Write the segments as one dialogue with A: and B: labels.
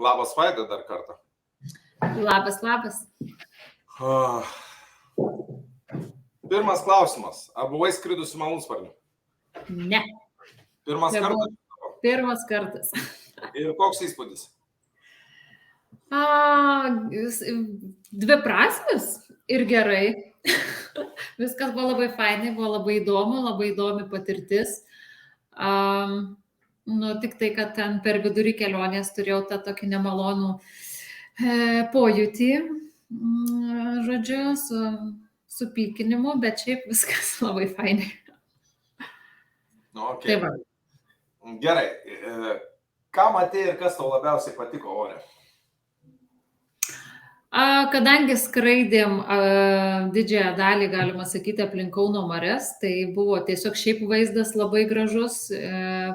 A: Labas, Vaida, dar kartą.
B: Labas.
A: Pirmas klausimas. Ar buvai skridusi malūnsparniu?
B: Ne.
A: Pirmas kartas?
B: Pirmas kartas.
A: Ir koks įspūdis?
B: Dviprasmis ir gerai. Viskas buvo labai fainai, buvo labai įdomi patirtis. Tik tai, kad ten per vidurį kelionės turėjau tą tokį nemalonų pojūtį, žodžiu, su pykinimu, bet šiaip viskas labai fainai.
A: Okay. Tai va. Gerai. Ką matei ir kas tau labiausiai patiko ore?
B: Kadangi skraidėm didžiąją dalį, galima sakyti, aplink Kauno marias, tai buvo tiesiog šiaip vaizdas labai gražus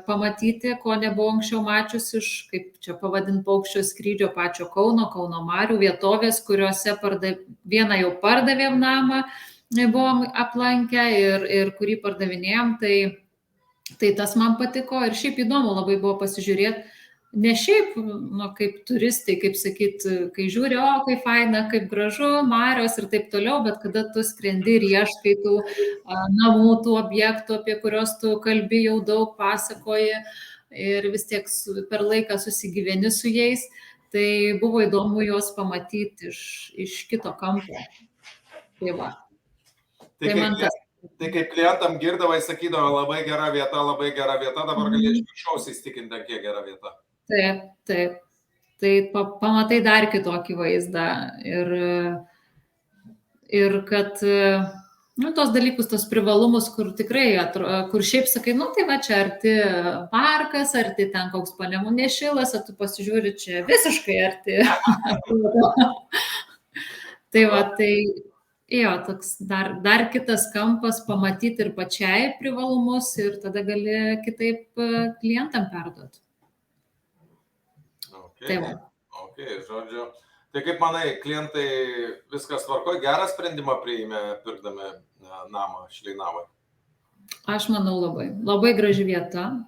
B: pamatyti, ko nebuvau anksčiau mačiusi iš, kaip čia pavadint, paukščio skrydžio pačio Kauno marių vietovės, kuriuose vieną jau pardavėm namą, buvom aplankę ir kurį pardavinėjom, tai tas man patiko ir šiaip įdomu labai buvo pasižiūrėti. Ne šiaip, kaip turistai, kaip sakyt, kai žiūri, kaip faina, kaip gražu, marios ir taip toliau, bet kada tu skrendi ir ieškai tų namų, tų objektų, apie kuriuos tu kalbi jau daug, pasakoji ir vis tiek per laiką susigyveni su jais, tai buvo įdomu juos pamatyti iš kito kampo. Tai va.
A: Tai kaip klientam girdavai, sakydavo, labai gera vieta, dabar gali iš viršaus įstikinti, kiek gera vieta.
B: Taip. Tai pamatai dar kitokį vaizdą ir kad, tos dalykus, tos privalumus, kur tikrai, kur šiaip sakai, tai va čia arti parkas, arti ten koks Panemunės šilas, o tu pasižiūri čia visiškai arti. Tai va, toks dar kitas kampas pamatyti ir pačiai privalumus ir tada gali kitaip klientam perduoti.
A: Okay, žodžiu. Tai kaip manai, klientai viskas tvarkoja, gerą sprendimą priėmė pirkdami namą Šleinavoj?
B: Aš manau labai graži vieta,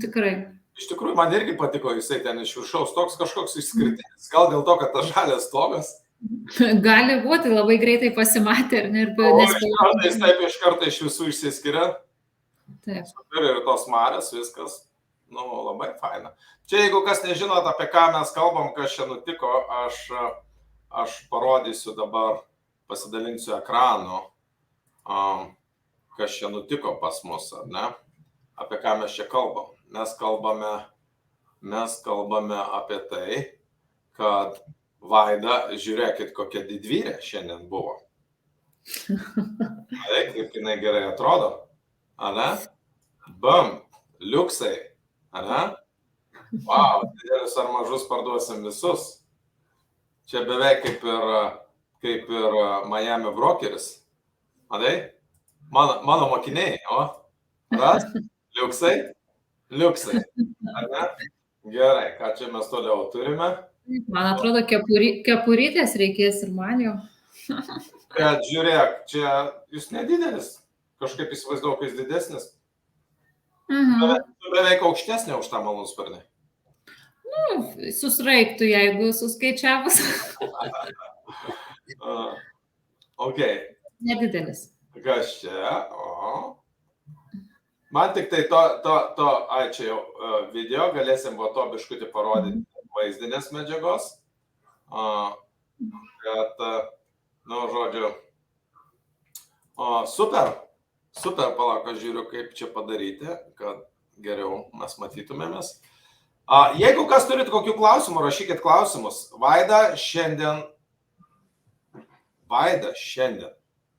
B: tikrai.
A: Iš tikrųjų, man irgi patiko, jisai ten iš viršaus toks kažkoks išskirtinis, gal dėl to, kad tas žalias stogas?
B: Gali būti, labai greitai pasimatė ir
A: Jis taip iš karto iš visų išsiskiria.
B: Taip.
A: Ir tos marios, viskas. Labai faina. Čia, jeigu kas nežinot, apie ką mes kalbam, kas čia nutiko, aš parodysiu dabar, pasidalinsiu ekranu, kas čia nutiko pas mus, ar ne? Apie ką mes čia kalbam. Mes kalbame apie tai, kad Vaida, žiūrėkit, kokia didvyrė šiandien buvo. Kaip jinai gerai atrodo, ane? Bam, liuksai. Ane? Wow, didelius ar mažus parduosim visus. Čia beveik kaip ir Miami brokeris. Matai? Mano mokiniai, Ras? Liuksai? Ane? Gerai, ką čia mes toliau turime?
B: Man atrodo, kepurytės reikės ir man jau.
A: Bet žiūrėk, čia jūs nedidelis. Kažkaip įsivaizduoju, kad jis didesnis. Beveik aukštesnė už tą malūnsparnį.
B: Susraigtų, jeigu suskaičiavus.
A: Ok.
B: Nedidelis.
A: Kas čia? Man tik tai čia jau video, galėsim po to biškutį parodyti vaizdinės medžiagos. Kad, žodžiu, super, palauk, aš žiūriu, kaip čia padaryti, kad geriau mes matytumėmės. Jeigu kas turit kokių klausimų, rašykit klausimus. Vaida šiandien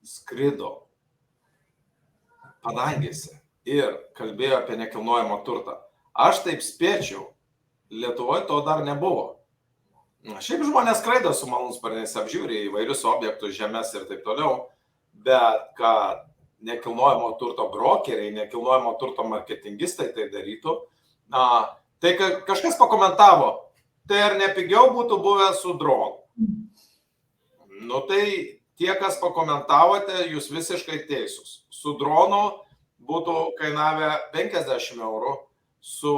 A: skrido padangėse ir kalbėjo apie nekilnojamą turtą. Aš taip spėčiau, Lietuvoje to dar nebuvo. Šiaip žmonės skraido su malūnsparniais, apžiūri įvairius objektus, žemes ir taip toliau, bet kad nekilnojamo turto brokeriai, nekilnojamo turto marketingistai tai darytų. Tai kažkas pakomentavo, tai ar nepigiau būtų buvę su dronu? Tai tie, kas pakomentavote, jūs visiškai teisūs. Su dronu būtų kainavę 50 eurų, su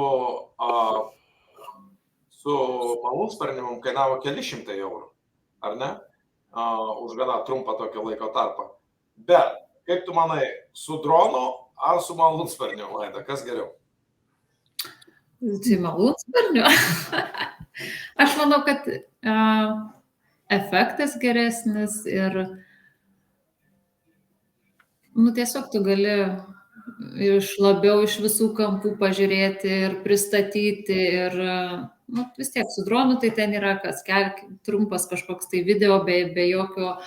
A: su malūnsparniu mums kainavo keli šimtai eurų, ar ne? Už gana trumpą tokį laiko tarpą. Bet, kaip tu manai, su dronu ar su malūnsparniu, Vaida, kas geriau?
B: Tai malūnsparniu. Aš manau, kad efektas geresnis ir tiesiog tu gali labiau iš visų kampų pažiūrėti ir pristatyti ir vis tiek su dronu tai ten yra trumpas kažkoks tai video be jokio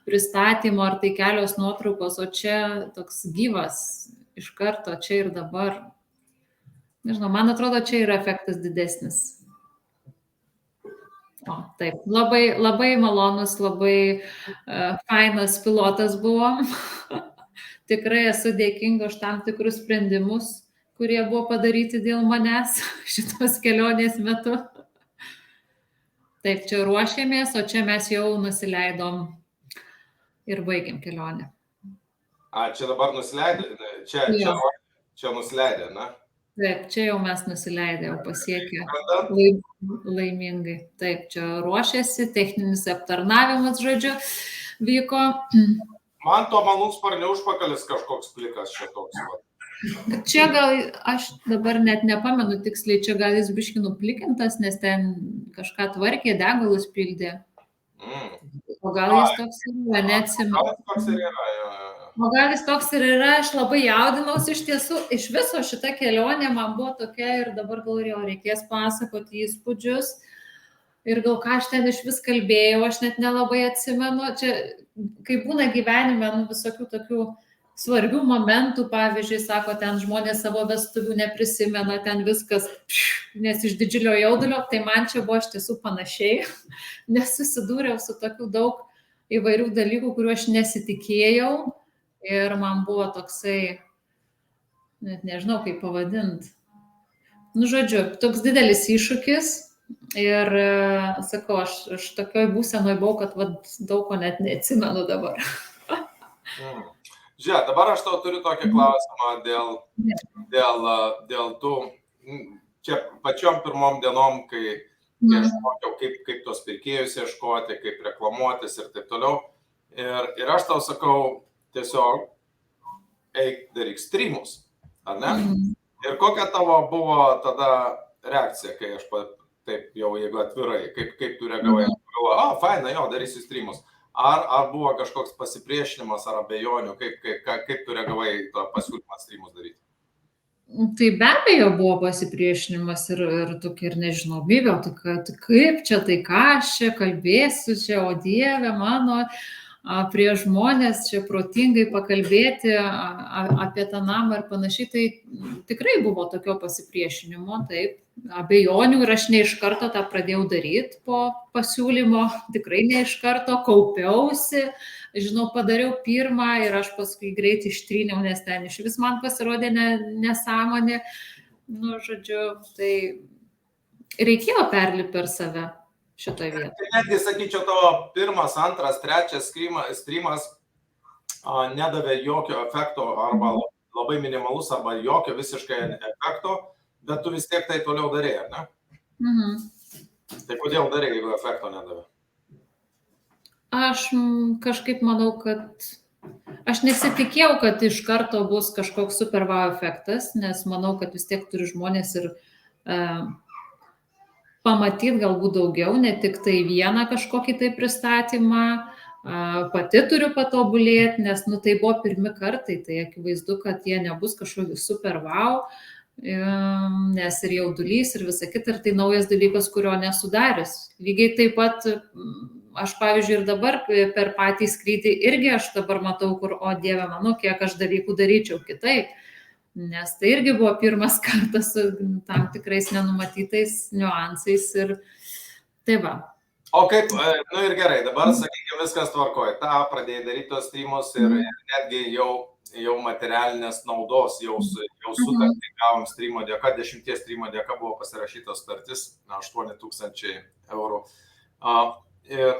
B: pristatymo ar tai kelios nuotraukos, o čia toks gyvas iš karto, čia ir dabar. Nežinau, man atrodo, čia yra efektas didesnis. Taip, labai malonus, labai fainas pilotas buvo. Tikrai esu dėkinga už tam tikrus sprendimus, kurie buvo padaryti dėl manęs šitos kelionės metu. Taip, čia ruošėmės, o čia mes jau nusileidom ir baigėm kelionę.
A: Čia dabar nusileidė? Čia nusileidė, ne?
B: Taip, čia jau mes nusileidė, jau pasiekė laimingai. Taip, čia ruošėsi, techninis aptarnavimas, žodžiu, vyko.
A: Man to malūnsparnio užpakalis kažkoks plikas čia toks.
B: Čia gal, aš dabar net nepamenu tiksliai, čia gal jis biški nuplikintas, nes ten kažką tvarkė, degalus pildė. O gal jis toks yra, neatsimenu. O gal jis toks ir yra, aš labai jaudinausi iš tiesų, iš viso šita kelionė man buvo tokia ir dabar gal jau reikės pasakoti įspūdžius. Ir gal ką aš ten iš vis kalbėjau, aš net nelabai atsimenu. Čia, kai būna gyvenime, visokių tokių svarbių momentų, pavyzdžiui, sako, ten žmonės savo vestuvių neprisimena, ten viskas, nes iš didžiulio jaudulio, tai man čia buvo iš tiesų panašiai, nes susidūriau su tokiu daug įvairių dalykų, kuriuo aš nesitikėjau ir man buvo toksai, net nežinau kaip pavadinti. Žodžiu, toks didelis iššūkis. Ir sakau, aš tokioj būsenoj buvau, kad daug ko net neatsimenu dabar.
A: Žiūrėk, dabar aš tau turiu tokį klausimą dėl tų, čia pačiom pirmom dienom, kai aš mokiau, kaip tos pirkėjus ieškoti, kaip reklamuotis ir taip toliau. Ir aš tau sakau, tiesiog eik daryk streamus, ar ne? Ir kokia tavo buvo tada reakcija, kai aš taip jau, jeigu atvirai, kaip tu reagavai? Faina, jo, darysiu streamus. Ar buvo kažkoks pasipriešinimas ar abejonių, kaip tu reagavai tą pasiūlymą streamus daryti?
B: Tai be abejo buvo pasipriešinimas ir tokia ir nežinomybė, tai kaip čia, tai ką aš čia kalbėsiu, čia, o Dieve mano, prie žmonės čia protingai pakalbėti apie tą namą ir panašiai, tai tikrai buvo tokio pasipriešinimo, taip, abejonių ir aš ne iš karto tą pradėjau daryti po pasiūlymo, tikrai ne iš karto, kaupiausi, žinau, padariau pirmą ir aš paskui greit ištryniau, nes ten iš vis man pasirodė nesąmonė, žodžiu, tai reikėjo perlipti per save. Šitoje vietoje.
A: Tai netgi, sakyčiau, tavo pirmas, antras, trečias streamas nedavė jokio efekto arba labai minimalus arba jokio visiškai efekto, bet tu vis tiek tai toliau darėjai, ar ne? Tai kodėl darėjai, jeigu efekto nedavė?
B: Aš kažkaip manau, kad aš nesitikėjau, kad iš karto bus kažkoks super wow efektas, nes manau, kad vis tiek turi žmonės ir pamatyti galbūt daugiau, ne tik tai vieną kažkokį tai pristatymą, pati turiu patobulėti, nes tai buvo pirmi kartai, tai akivaizdu, kad jie nebus kažkokie super wow, nes ir jaudulys ir visa kita, ir tai naujas dalykas, kurio nesudarius. Lygiai taip pat, aš pavyzdžiui ir dabar per patį skrydį irgi aš dabar matau, kur, o Dieve mano, kiek aš dalykų daryčiau kitaip. Nes tai irgi buvo pirmas kartas su tam tikrais nenumatytais niuansais ir tai va.
A: O kaip, ir gerai, dabar, sakykime, viskas tvarkoja. Ta pradėjai daryti tos streamus ir netgi jau materialinės naudos, jau sutartį gavom streamo dėka, 10 streamo dėka buvo pasirašytas sutartis, 8,000 eurų. Ir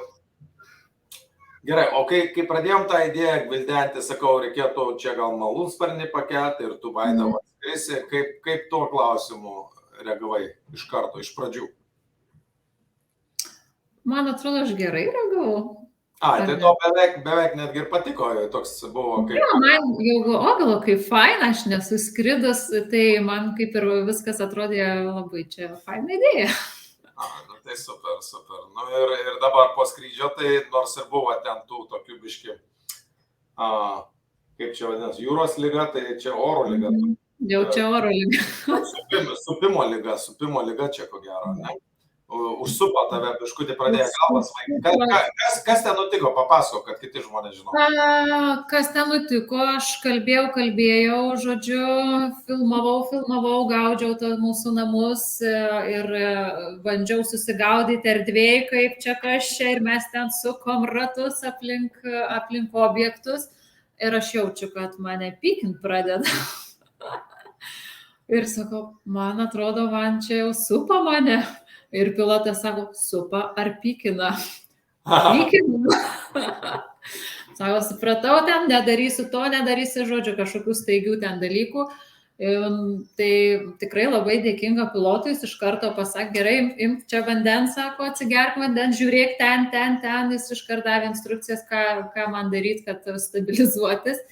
A: gerai, o kai pradėjom tą idėją gvildenti, sakau, reikėtų čia gal malūnsparnį pakelti ir tu, Vaida, atskrisi, kaip tuo klausimu reagavai iš karto, iš pradžių?
B: Man atrodo, aš gerai reagavau.
A: Ai, tai to beveik netgi ir patiko, toks buvo kaip...
B: Jo, man jau, gal, kaip faina, aš nesuskridus, tai man kaip ir viskas atrodė labai čia faina idėja.
A: Nu, tai super. Nu, ir dabar po skrydžio, tai nors ir buvo ten tų tokių biški, kaip čia vadinasi, jūros lyga, tai čia oro lyga.
B: Jau čia oro lyga.
A: Supimo lyga čia ko gero, ne? Užsupo tave, biškutį pradėjo galvas vaikyti. Kas ten nutiko, papasako, kad kiti žmonės žino.
B: Kas ten nutiko, aš kalbėjau, žodžiu, filmavau, gaudžiau mūsų namus ir bandžiau susigaudyti erdvėj, kaip čia kas čia, ir mes ten sukom ratus aplink objektus ir aš jaučiu, kad mane pykint pradeda. Ir sakau, man atrodo, man čia jau supa mane. Ir pilotas sako, supa ar pykina? Pykina. Sako, supratau, ten nedarysiu to, žodžiu, kažkokių staigių ten dalykų. Tai tikrai labai dėkinga pilotui, jis iš karto pasakė, gerai, imk čia vandens, sako, atsigerk vandens, žiūrėk ten, jis iš karto davė instrukcijas, ką man daryti, kad stabilizuotis.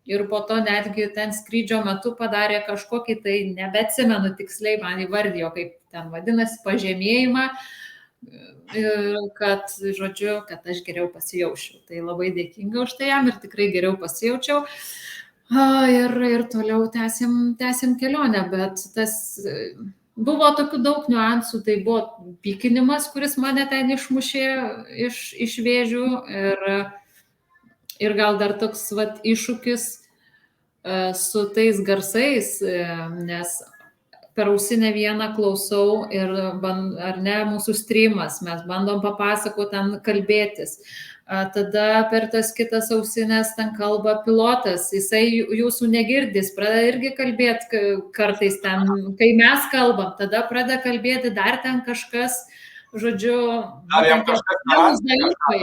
B: Ir po to netgi ten skrydžio metu padarė kažkokį, tai nebeatsimenu tiksliai, man įvardijo, kaip ten vadinasi, pažemėjimą, kad, žodžiu, kad aš geriau pasijaučiau. Tai labai dėkinga už tai jam ir tikrai geriau pasijaučiau. Ir toliau tęsim kelionę, bet tas buvo tokių daug niuansų, tai buvo pykinimas, kuris mane ten išmušė iš vėžių ir gal dar toks iššūkis su tais garsais, nes per ausinę vieną klausau ir, ar ne, mūsų streamas, mes bandom papasakoti, ten kalbėtis. Tada per tas kitas ausinės ten kalba pilotas, jisai jūsų negirdys, pradeda irgi kalbėti kartais ten, kai mes kalbam, tada pradeda kalbėti dar ten kažkas, žodžiu,
A: ar jam kažkas
B: dalykai.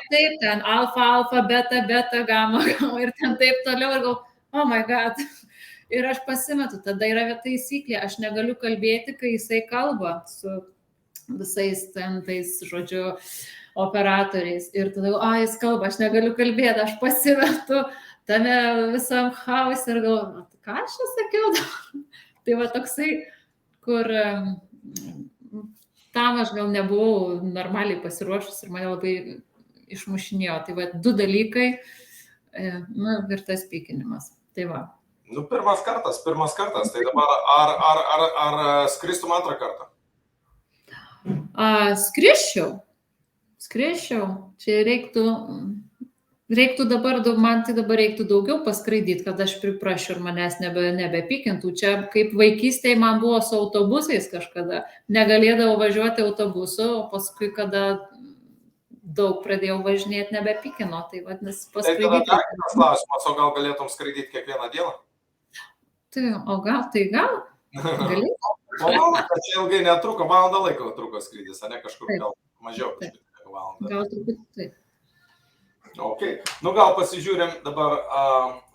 B: Taip, ten alfa, beta, gamma ir ten taip toliau ir gal, oh my god. Ir aš pasimetu, tada yra taisyklė, aš negaliu kalbėti, kai jisai kalba su visais ten tais, žodžiu, operatoriais. Ir tada, jis kalba, aš negaliu kalbėti, aš pasimetu tame visam chaose ir galvoju, ką aš čia sakiau? Tai va toksai, kur tam aš gal nebuvau normaliai pasiruošus ir mane labai išmušinėjo. Tai va, 2 dalykai, ir tas pykinimas. Tai va.
A: Nu, pirmas kartas. Tai dabar ar skristum antrą kartą?
B: Skrisčiau. Čia reiktų dabar, man tai dabar reiktų daugiau paskraidyti, kad aš priprašiu ir manęs nebepykintų. Čia kaip vaikystėje man buvo su autobusais kažkada. Negalėdavau važiuoti autobusu, o paskui, kada daug pradėjau važinėti, nebepykino. Tai vadinasi, paskraidyti.
A: Tai tada kitas klausimas, o gal galėtum skraidyti kiekvieną dieną?
B: Tai gal? Galėtum?
A: O valandą čia ilgai netruko, valandą laiko truko skrydis, ar ne kažkur gal mažiau kažkaip valandą?
B: Gal truputį taip.
A: Ok, nu gal pasižiūrėm dabar,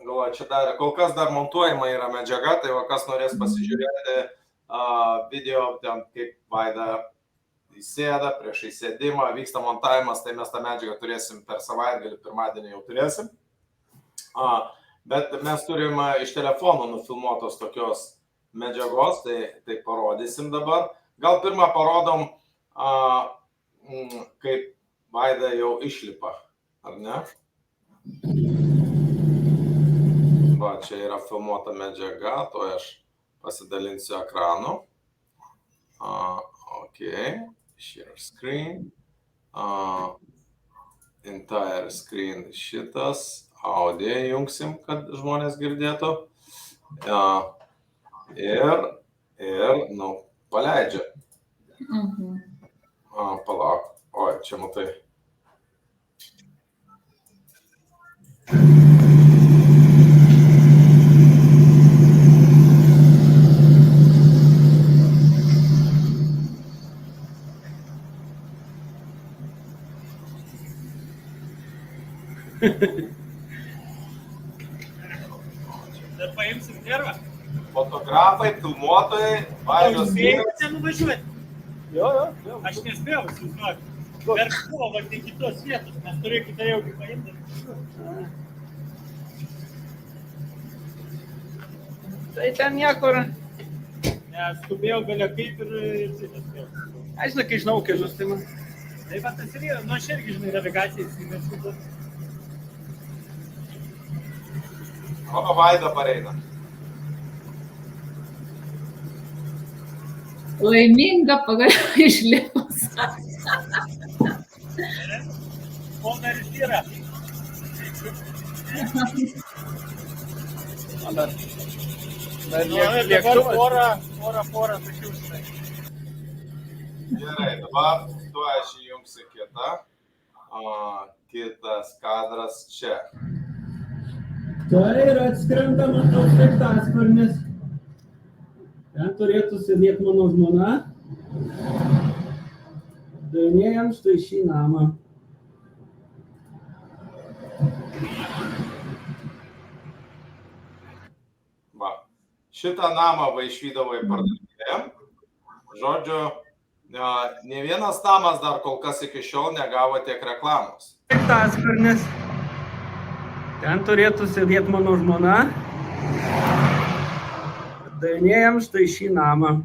A: galvoju, čia dar, kol kas dar montuojama yra medžiaga, tai va kas norės pasižiūrėti video, ten kaip Vaida įsėda, prieš įsėdimą, vyksta montavimas, tai mes tą medžiagą turėsim per savaitgalį, pirmadienį jau turėsim. Bet mes turim iš telefono nufilmuotos tokios medžiagos, tai parodysim dabar. Gal pirmą parodom, kaip Vaida jau išlipa, ar ne? Va, čia yra filmuota medžiaga, to aš pasidalinsiu ekranu. Ok, share screen. Entire screen šitas. Audio jungsim, kad žmonės girdėtų. Ir, paleidžia. Palauk. Oi, čia matai.
C: Dar paimsim nervą.
A: Fotografai, filmuotojai, Vaidos vyras.
C: Čia nuvažiuoti.
D: Jo.
C: Aš nespėjau, įsivaizduoti. Verk buvo, va, tai kitos vietos, mes turėkite jau paimti.
D: Tai ten niekur.
C: Nes skubėjau belia kaip ir šitas vietas.
D: Aš žinau, kai žinau kelius, tai man.
C: Tai va tas ir yra, nu aš irgi žinai navigaciją įsimečiu.
A: O Vaida pareina.
B: Laiminga pagaliau išlipus.
C: O dar ir yra.
D: Dar
C: Nu, dabar
D: lėktuvas.
C: porą tokių štai.
A: Gerai, dabar tu aš įjungsiu kitą. Kitas kadras čia.
E: Tai yra atskrendamas toks sraigtasparnis. Ten turėtų sėdėti mano žmona. Dainėjam štai šį namą.
A: Va. Šitą namą va išvydavo į parduotuvę. Žodžiu, ne vienas namas dar kol kas iki šiol negavo tiek reklamos.
E: Sraigtasparnis. Ten turėtų sėdėti mano žmona. Dainėjam štai šį namą.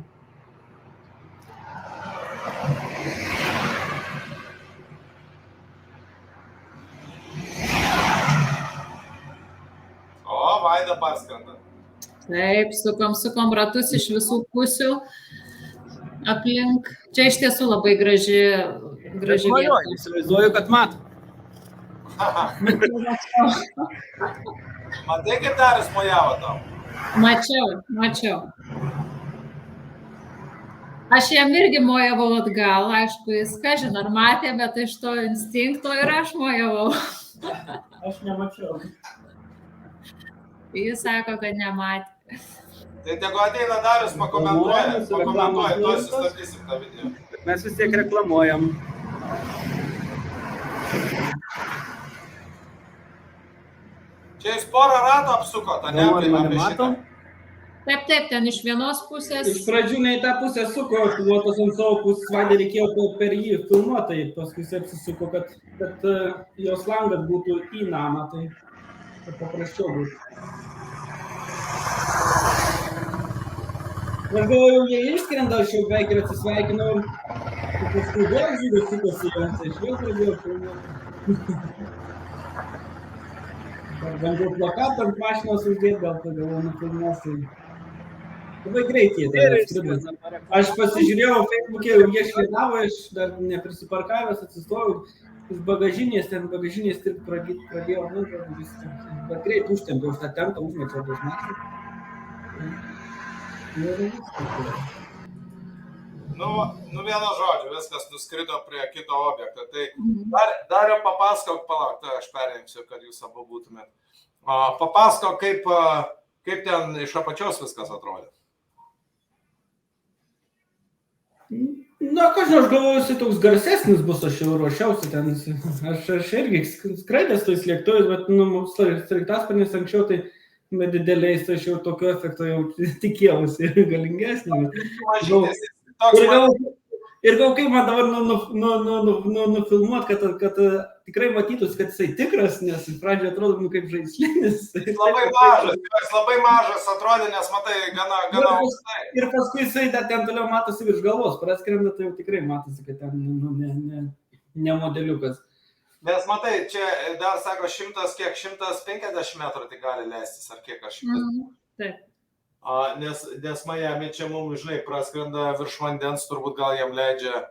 A: O, Vaida parskrenda.
B: Taip, sukom ratus iš visų pusių aplink. Čia iš tiesų labai graži vieta.
E: Įsivaizduoju, kad mato.
A: Matai, kaip Darius mojavo tau?
B: Mačiau. Aš jam irgi mojavau atgal, aišku, jis kažin ar matė, bet iš to instinkto ir aš mojavau.
E: Aš nemačiau.
B: Jis sako, kad nematė.
A: Tai tegu ateina Darius pakomentuoja, tuoj sustabdysim tą video.
E: Mes vis tiek reklamuojam.
A: Čia jūs porą ratų apsukot, ne? Apie šitą.
B: Taip, ten iš vienos pusės.
E: Iš pradžių ne į tą pusę suko, tuotos ant savo pusės vaidė reikėjo per jį filmuotai, paskui jis apsisuko, kad jos langas būtų į namą, tai paprasčiau būtų. Aš galvoju, jie išskrenda, aš jau beveik ir atsisveikinau, paskui vėl žiūriu, sukosi jiems, tai aš vėl pradėjau filmuoti. Bandžiau plakatą ant mašinos uždėti, gal tai galvoju nufilmuosiu. Labai greit jie dar atskrido. Aš pasižiūrėjau Facebook'e, jie švietavo, aš dar neprisiparkavęs atsistojau iš bagažinės, ten bagažinės tik pradėjau, bet greit užtempiau už tą tempą, užmečiau dažnai.
A: Nu vieno žodžio, viskas nuskrido prie kito objekto. Tai dar jau papasakok, palauk, tai aš perėmsiu, kad jūs abu būtumėt. Papasakok, kaip ten iš apačios viskas atrodė.
E: Na, kažkaip aš galvoju, jis toks garsesnis bus, aš jau ruošiausi ten. Aš irgi skraidęs tais lėktuvais, bet sraigtasparnis anksčiau tai bet dideliais, tai aš jau tokio efekto jau tikėjausi galingesnį. Ir gal kaip man dabar nufilmuot, kad tikrai matytųsi, kad jisai tikras, nes iš pradžio atrodo kaip žaislinis.
A: Labai mažas atrodė, nes matai, gana aukštai.
E: Ir paskui jisai ten toliau matosi virš galvos, praskrenda, tai jau tikrai matosi, kad ten ne modeliukas.
A: Nes matai, čia dar sako 150 metrų tai gali leistis, ar kiek aš 100.
B: Taip.
A: Nes Miami čia mums, žinai, praskrenda virš vandens, turbūt gal jam leidžia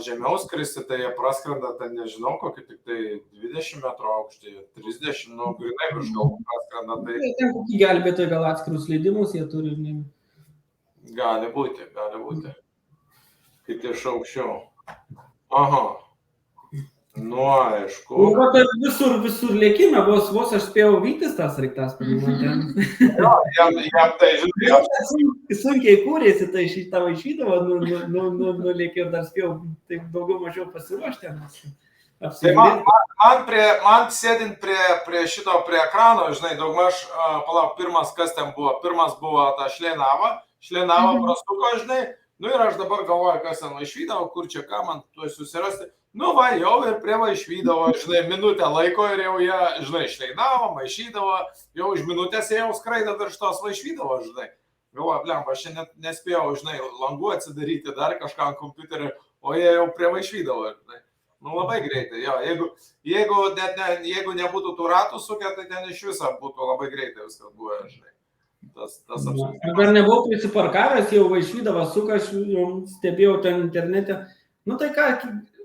A: žemiau skristi, tai jie praskrenda, tai nežinau, kokį tik tai 20 metrų aukštį, 30, nu, grinai virš galvų praskrenda. Tai...
E: Ten kokį gelbėtojai gal atskirus leidimus jie turi.
A: Gali būti. Kaip iš aukščiau. Aha. Nu, aišku.
E: Visur lėkime, vos aš spėjau vytis tas sraigtasparnis.
A: Jam tai, žinai,
E: sunkiai kūrėsi, tai šitą vaišydavo, nulėkė ir dar spėjau taip daugiau mažiau pasiruošti.
A: Tai man sėdint prie ekrano, žinai, daugmaž, palauk, pirmas kas ten buvo? Pirmas buvo ta šlėnava prastuko, žinai, Nu ir aš dabar galvoju, kas ten išvydavo, kur čia ką man tuoj susirasti. Nu va, jau ir prie išvydavo, žinai, minutę laiko ir jau jie, žinai, šleidavo, maišydavo, jau už minutės jie jau skraido virš tos išvydavo, žinai. Galvoju, blemba, aš net nespėjau, žinai, langų atsidaryti dar kažką ant kompiuterio, o jie jau prie išvydavo, žinai. Nu labai greitai, jo, jeigu nebūtų tų ratų sukę, tai ten iš viso būtų labai greitai viskas buvo, žinai. Tas
E: Aš dar nebuvau prisiparkavęs, jau išvydavo suką, aš jau stebėjau ten internete. Nu tai ką,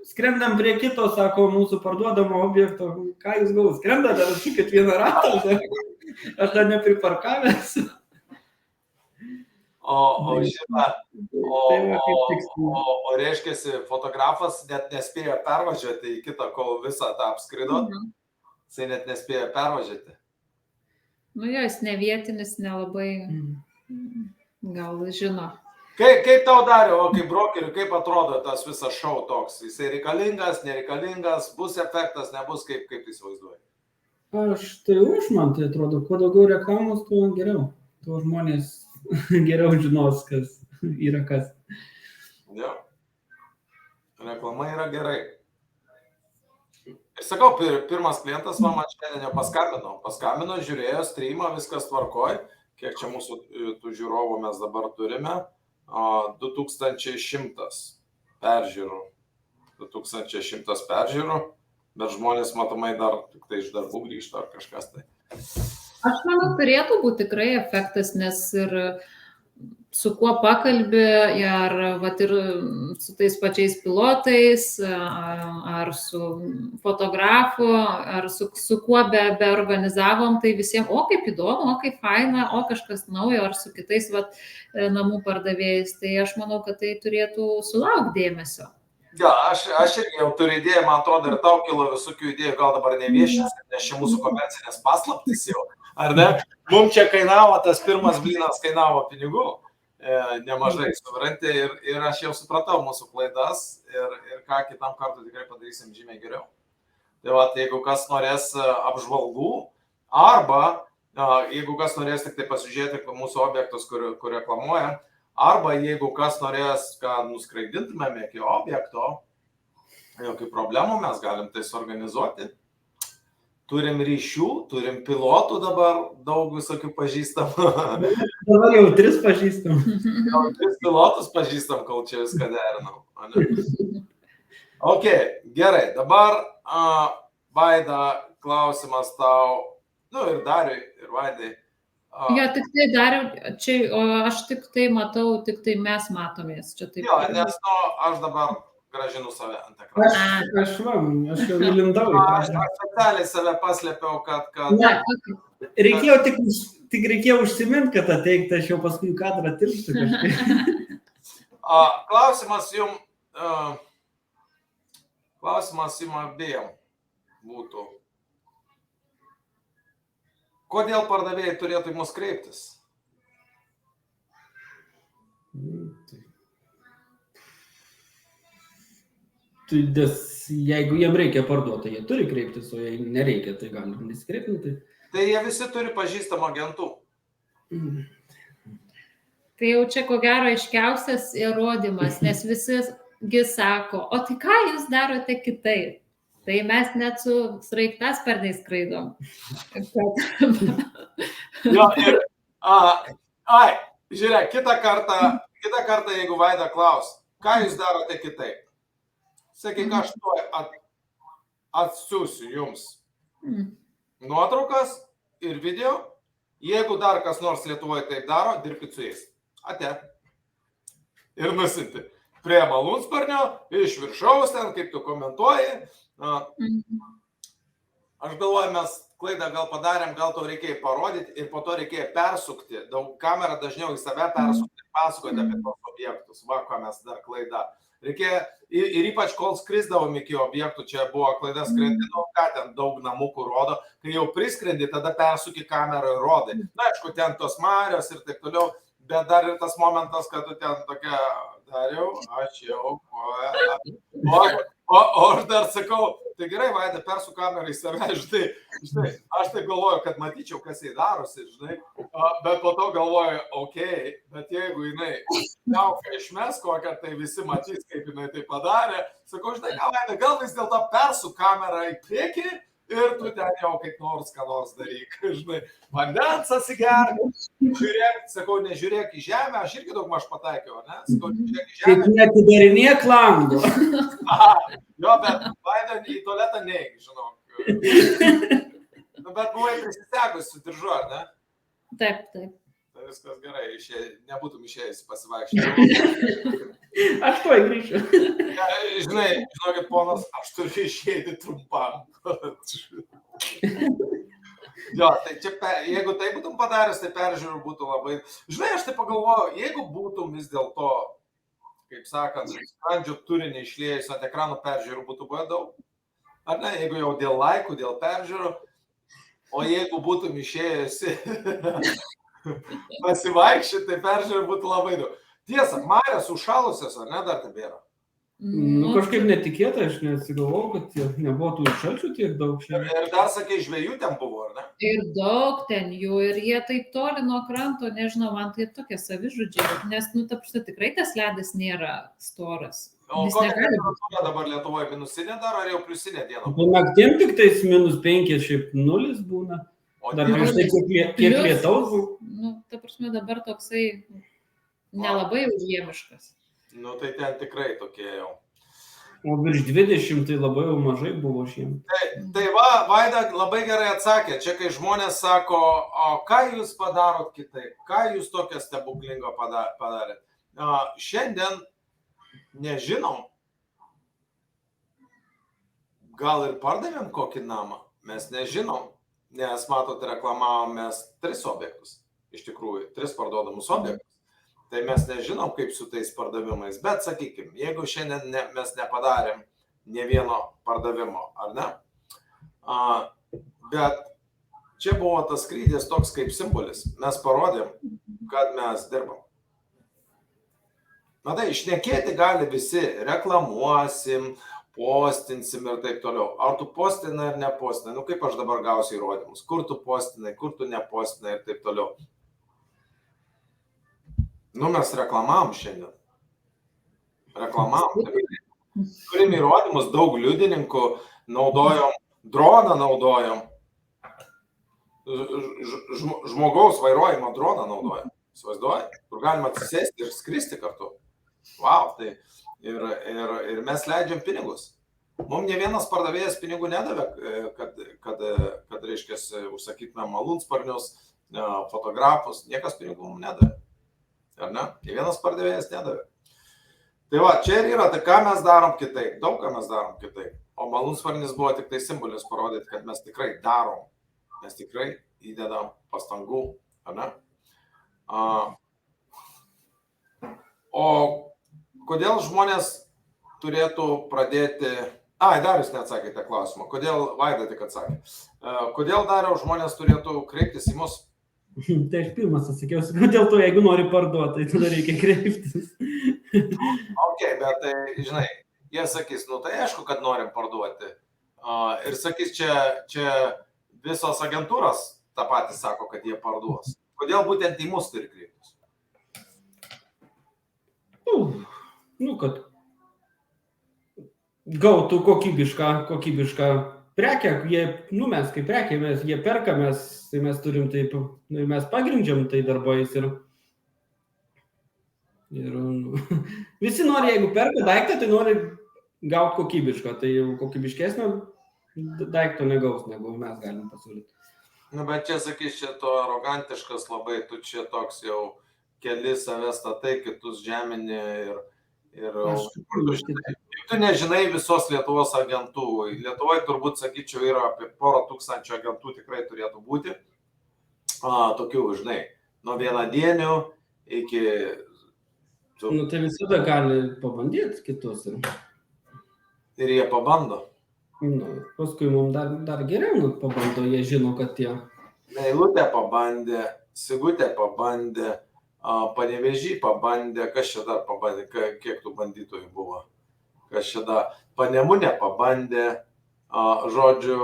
E: skrendam prie kito, sako, mūsų parduodamo objekto, ką jūs galvos, skrendam, dar sukit vieną ratą, aš dar nepriparkavęs.
A: O reiškiasi, fotografas net nespėjo pervažiuoti į kitą, kol visą tą apskrido, jisai net nespėjo pervažiuoti.
B: Nu jo, jis ne vietinis, nelabai gal žino.
A: Kaip tau darė, o kaip brokeriu, kaip atrodo tas visas šou toks? Jisai reikalingas, nereikalingas, bus efektas, nebus, kaip įsivaizduoji?
E: Aš tai man tai atrodo, kuo daugiau reklamos, tuo geriau. Tuo žmonės geriau žinos, kas yra kas.
A: Jo. Reklama yra gerai. Ir sakau, pirmas klientas man šiandien jau paskambino, žiūrėjo streamą, viskas tvarkoj, kiek čia mūsų tų žiūrovų mes dabar turime, 2100 peržiūrų, bet žmonės matomai dar tik tai iš darbų grįžta ar kažkas tai.
B: Aš manau, turėtų būti tikrai efektas, nes ir su kuo pakalbi, ar vat, ir su tais pačiais pilotais, ar su fotografu, ar su kuo be organizavom, tai visiems, o kaip įdomu, o kaip faina, o kažkas naujo, ar su kitais vat, namų pardavėjais. Tai aš manau, kad tai turėtų sulaukti dėmesio.
A: Ja, aš irgi jau turiu idėją, man atrodo, ir tau kilo visokių idėjų, gal dabar neviešins, nes čia mūsų komercinės paslaptis jau, ar ne? Mums čia kainavo, tas pirmas blynas kainavo pinigų. Nemažai, supranti, ir aš jau supratau mūsų klaidas ir ką kitam kartu tikrai padarysim žymiai geriau. Tai va, jeigu kas norės apžvalgų, arba jeigu kas norės tik tai pasižiūrėti mūsų objektus, kur reklamuoja, arba jeigu kas norės, kad nuskraidintumėme iki objekto, jokių problemų, mes galim tai suorganizuoti. Turim ryšių, turim pilotų dabar, daug visokių pažįstam.
E: Dabar jau 3 pažįstam.
A: Jau 3 pilotus pažįstam, kol čia viską derinam. Ok, gerai. Dabar, Vaida, klausimas tau, nu ir Dariui, ir Vaidai.
B: Jo, tik tai Dariui, čia, o aš tik tai matau, tik tai mes matomės. Čia taip.
A: Jo, nes aš dabar gražinu save ant ekrano.
E: Aš jau įlindau į
A: Aš specialiai save paslėpiau, kad...
B: Ne,
E: reikėjo tik reikėjo užsiminti, kad ateikti, aš jau paskui kadrą tirštų kažkaip.
A: Klausimas jums abiem būtų. Kodėl pardavėjai turėtų į mus kreiptis?
E: Nes jeigu jiem reikia parduoti, jie turi kreiptis, o jei nereikia, tai gali nesikreipti.
A: Tai jie visi turi pažįstamų agentų.
B: Tai jau čia ko gero aiškiausias įrodymas, nes visigi sako, o tai ką jūs darote kitaip? Tai mes net su sraigtasparniais skraidom.
A: Jo, ir, žiūrėk, kitą kartą, jeigu Vaida klaus, ką jūs darote kitaip? Sakyk, aš atsiųsiu jums nuotraukas ir video. Jeigu dar kas nors Lietuvoje taip daro, dirbkit su jais. Ate. Ir nusinti. Prie malūnsparnio, iš viršaus ten, kaip tu komentuoji. Aš galvoju, mes klaidą gal padarėm, gal tau reikėjo parodyti ir po to reikėjo persukti. Daug kamerą dažniau į save persukti ir pasakoti apie tos objektus. Va, ką mes dar klaidą. Reikėjo, ir ypač kol skrisdavom iki objektų, čia buvo klaida skrendino, ką ten daug namukų rodo, kai jau priskrendi, tada persuki kamerą ir rodai. Na, aišku, ten tos marios ir taip toliau, bet dar ir tas momentas, kad tu ten tokia, dariau, aš jau, o aš dar sakau, Tai gerai, Vaida, persuk kamerą į save, žinai, aš taip galvoju, kad matyčiau, kas jai darosi, žinai, bet po to galvoju, okei, bet jeigu jinai jauką išmes kokią, tai visi matys, kaip jinai tai padarė. Sakau, žinai, ką, Vaida, gal vis dėlto persuk kamerą į priekį ir tu ten jau kaip nors, ką nors daryk, žinai, vandens atsigerk, žiūrėk, sakau, nežiūrėk į žemę, aš irgi daug maž pataikiau, ne? Sakau, nežiūrėk į žemę.
E: Tik netidarinėk lango.
A: Jo, bet Vaida į tualetą neik, žinau. Nu, bet buvai prisisegus su diržu, ar ne?
B: Taip.
A: Tai viskas gerai, nebūtum išėjęs pasivaikščioti.
E: Aš tuoj grįšiu.
A: Žinai, žinokit, ponas, aš turiu išėti trumpam. Jo, tai čia, jeigu tai būtum padaręs, tai peržiūrų būtų labai... Žinai, aš tai pagalvoju, jeigu būtum vis dėlto, kaip sakant, skrandžio turinį išliejus ant ekranų, peržiūrų būtų buvę daug. Ar ne, jeigu jau dėl laikų, dėl peržiūrų, o jeigu būtum išėjusi pasivaikščioti, tai peržiūrų būtų labai daug. Tiesa, Marės užšalusios, ar ne, dar tebėra?
E: Nu, kažkaip netikėta, aš nesigalvojau, kad nebuvo tų šalčių tiek daug šiandien.
A: Ir dar, sakai, žvejų ten buvo, ar ne?
B: Ir daug ten jų, ir jie taip toli nuo kranto, nežinau, man tai tokie savižudžiai, nes, nu, ta prasme, tikrai tas ledas nėra storas.
A: O
B: Jis
A: kokia
B: negali
A: temperatūra dabar Lietuvoje, minusinė dar, ar jau pliusinė diena?
E: Po naktim tik tais -5, šiaip 0 būna.
A: O
E: Dar
A: dieną-
E: prieš tai kiek lietaus buvo.
B: Nu, ta prasme, dabar toksai nelabai jau žiemiškas.
A: Nu, tai ten tikrai tokie jau.
E: O virš 20 tai labai jau mažai buvo šiemet.
A: Tai va, Vaida labai gerai atsakė. Čia kai žmonės sako, o ką jūs padarot kitaip? Ką jūs tokio stebuklingo padarėt? Šiandien nežinom. Gal ir pardavėm kokį namą? Mes nežinom. Nes, matot, reklamavom mes 3 objektus. Iš tikrųjų, 3 parduodamus objektus. Tai mes nežinom, kaip su tais pardavimais, bet sakykim, jeigu šiandien mes nepadarėm ne vieno pardavimo, ar ne? Bet čia buvo tas skrydis toks kaip simbolis. Mes parodėm, kad mes dirbam. Matai, išnekėti gali visi, reklamuosim, postinsim ir taip toliau. Ar tu postinai ar nepostinai? Nu kaip aš dabar gausiu įrodymus? Kur tu postinai, kur tu nepostinai ir taip toliau. Nu, mes reklamavom šiandien. Reklamavom. Turim įrodymus, daug liudininkų, naudojom, droną naudojom. Žmogaus vairuojimo droną naudojom. Įsivaizduoji? Kur galima atsisėsti ir skristi kartu. Wow, tai ir mes leidžiam pinigus. Mums ne vienas pardavėjas pinigų nedavė, kad reiškia, užsakytume malūnsparnius, fotografus. Niekas pinigų mums nedavė. Ar ne? Ne vienas pardavėjas nedavė. Tai va, čia ir yra, tai ką mes darom kitaip, daug ką mes darom kitaip. O malūnsparnis buvo tik tai simbolis parodyti, kad mes tikrai darom, mes tikrai įdedam pastangų, ar ne? O kodėl žmonės turėtų pradėti... Dar jūs neatsakėte klausimą. Kodėl, Vaida tik atsakė. Kodėl dariau žmonės turėtų kreiptis į mus?
E: Tai aš pirmas atsakiau, dėl to, jeigu nori parduoti, tai tada reikia kreiptis.
A: Ok, bet tai, žinai, jie sakys, nu tai aišku, kad norim parduoti. Ir sakys, čia visos agentūros tą patį sako, kad jie parduos. Kodėl būtent į mus turi kreiptis?
E: Nu, kad gautų kokybišką prekę, mes kaip prekė, jie perka, tai mes turim taip, mes pagrindžiam tai darbais ir visi nori, jeigu perka daiktą, tai nori gauti kokybišką, tai kokybiškesnio daikto negaus, negu mes galim pasiūlyti.
A: Nu, bet čia, sakys, čia to arogantiškas labai, tu čia toks jau keli save statai, kitus žemini ir tu nežinai visos Lietuvos agentų. Lietuvoje turbūt, sakyčiau, yra apie 1000 agentų tikrai turėtų būti. Tokių, žinai, nuo vienadienių iki...
E: Nu, tai visada gali pabandyti kitus.
A: Ir jie pabando.
E: Nu, paskui mums dar geriau pabando, jie žino, kad tie...
A: Meilutė pabandė, Sigutė pabandė, Panevėžy pabandė, kas čia dar pabandė, kiek tų bandytojų buvo, kas čia dar, Panemunė pabandė, Žodžiu,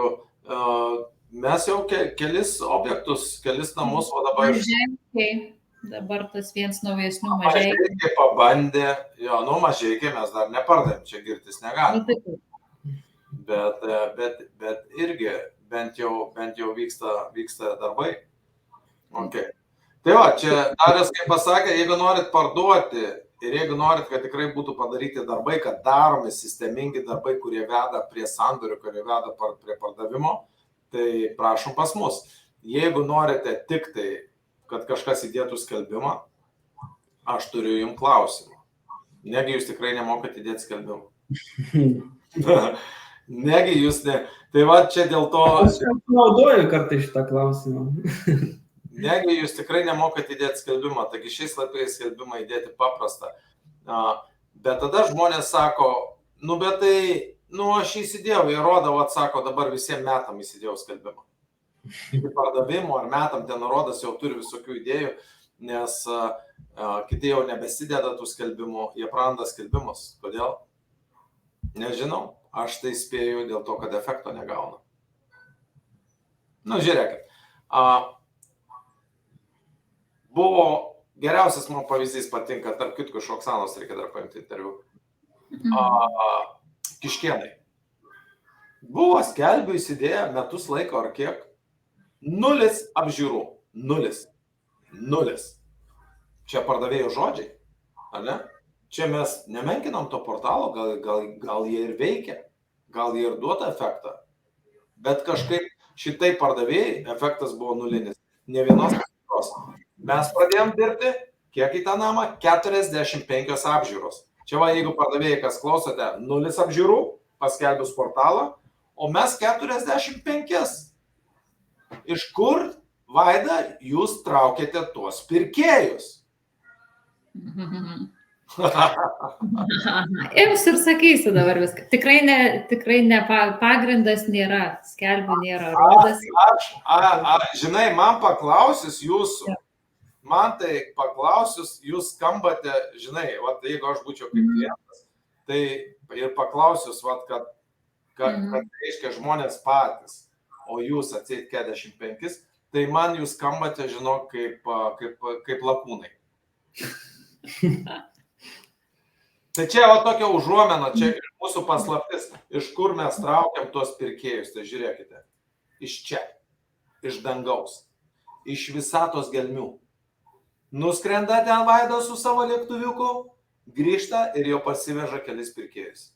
A: mes jau kelis objektus, kelis namus, o dabar...
B: Mažeikiai, dabar tas vienas naujesnių Mažeikiai.
A: Mažeikiai pabandė, Mažeikiai mes dar nepardavėm, čia girtis negalim. Bet irgi bent jau vyksta darbai. Okay. Tai va, čia Darius, kaip pasakė, jeigu norit parduoti ir jeigu norit, kad tikrai būtų padaryti darbai, kad daromi sistemingi darbai, kurie veda prie sandorių, kurie veda prie pardavimo, tai prašom pas mus. Jeigu norite tik tai, kad kažkas įdėtų skelbimą, aš turiu jums klausimą. Negi jūs tikrai nemokate įdėti skelbimą. Negi jūs ne. Tai va, čia dėl to...
E: Aš naudoju kartais šitą klausimą.
A: Negi jūs tikrai nemokate įdėti skelbimą, taigi šiais laikais skelbimą įdėti paprasta. Bet tada žmonės sako, bet tai, aš įsidėjau, jie rodo, sako, dabar visiems metam įsidėjau skelbimą. Iki pardavimo ar metam ten rodas jau turi visokių idėjų, nes kiti jau nebesideda tų skelbimų, jie praranda skelbimus. Kodėl? Nežinau, aš tai spėju dėl to, kad efekto negauna. Žiūrėkit. Buvo geriausias man pavyzdys patinka, tarp kitko iš Oksanos reikia dar paimti interviu. Kiškėnai. Buvo skelbių įsidėję metus laiko ar kiek. 0 apžiūrų. 0. Čia pardavėjo žodžiai, ar ne? Čia mes nemenkinam to portalo, gal jie ir veikia, gal jie ir duoda efektą. Bet kažkaip šitai pardavėjai efektas buvo 0. Ne vienos apžiūros. Mes pradėjom dirbti, kiek į tą namą? 45 apžiūros. Čia va, jeigu pardavėjai, kas klausote, 0 apžiūrų, paskelbus portalą, o mes 45. Iš kur, Vaida, jūs traukėte tuos pirkėjus?
B: Ims ir sakysiu dabar viską. Tikrai ne pagrindas nėra, skelbių nėra, rodas.
A: Žinai, man paklausius jūsų, jūs skambate, žinai, jeigu aš būčiau kaip klientas, tai ir paklausius, kad reiškia žmonės patys, o jūs atseit 45, tai man jūs skambate, žinok, kaip lakūnai. Tai čia tokia užuomena, čia mūsų paslaptis, iš kur mes traukiam tuos pirkėjus, tai žiūrėkite, iš čia, iš dangaus, iš visatos gelmių. Nuskrenda ten Vaida su savo lėktuviuku, grįžta ir jau pasiveža kelis pirkėjus.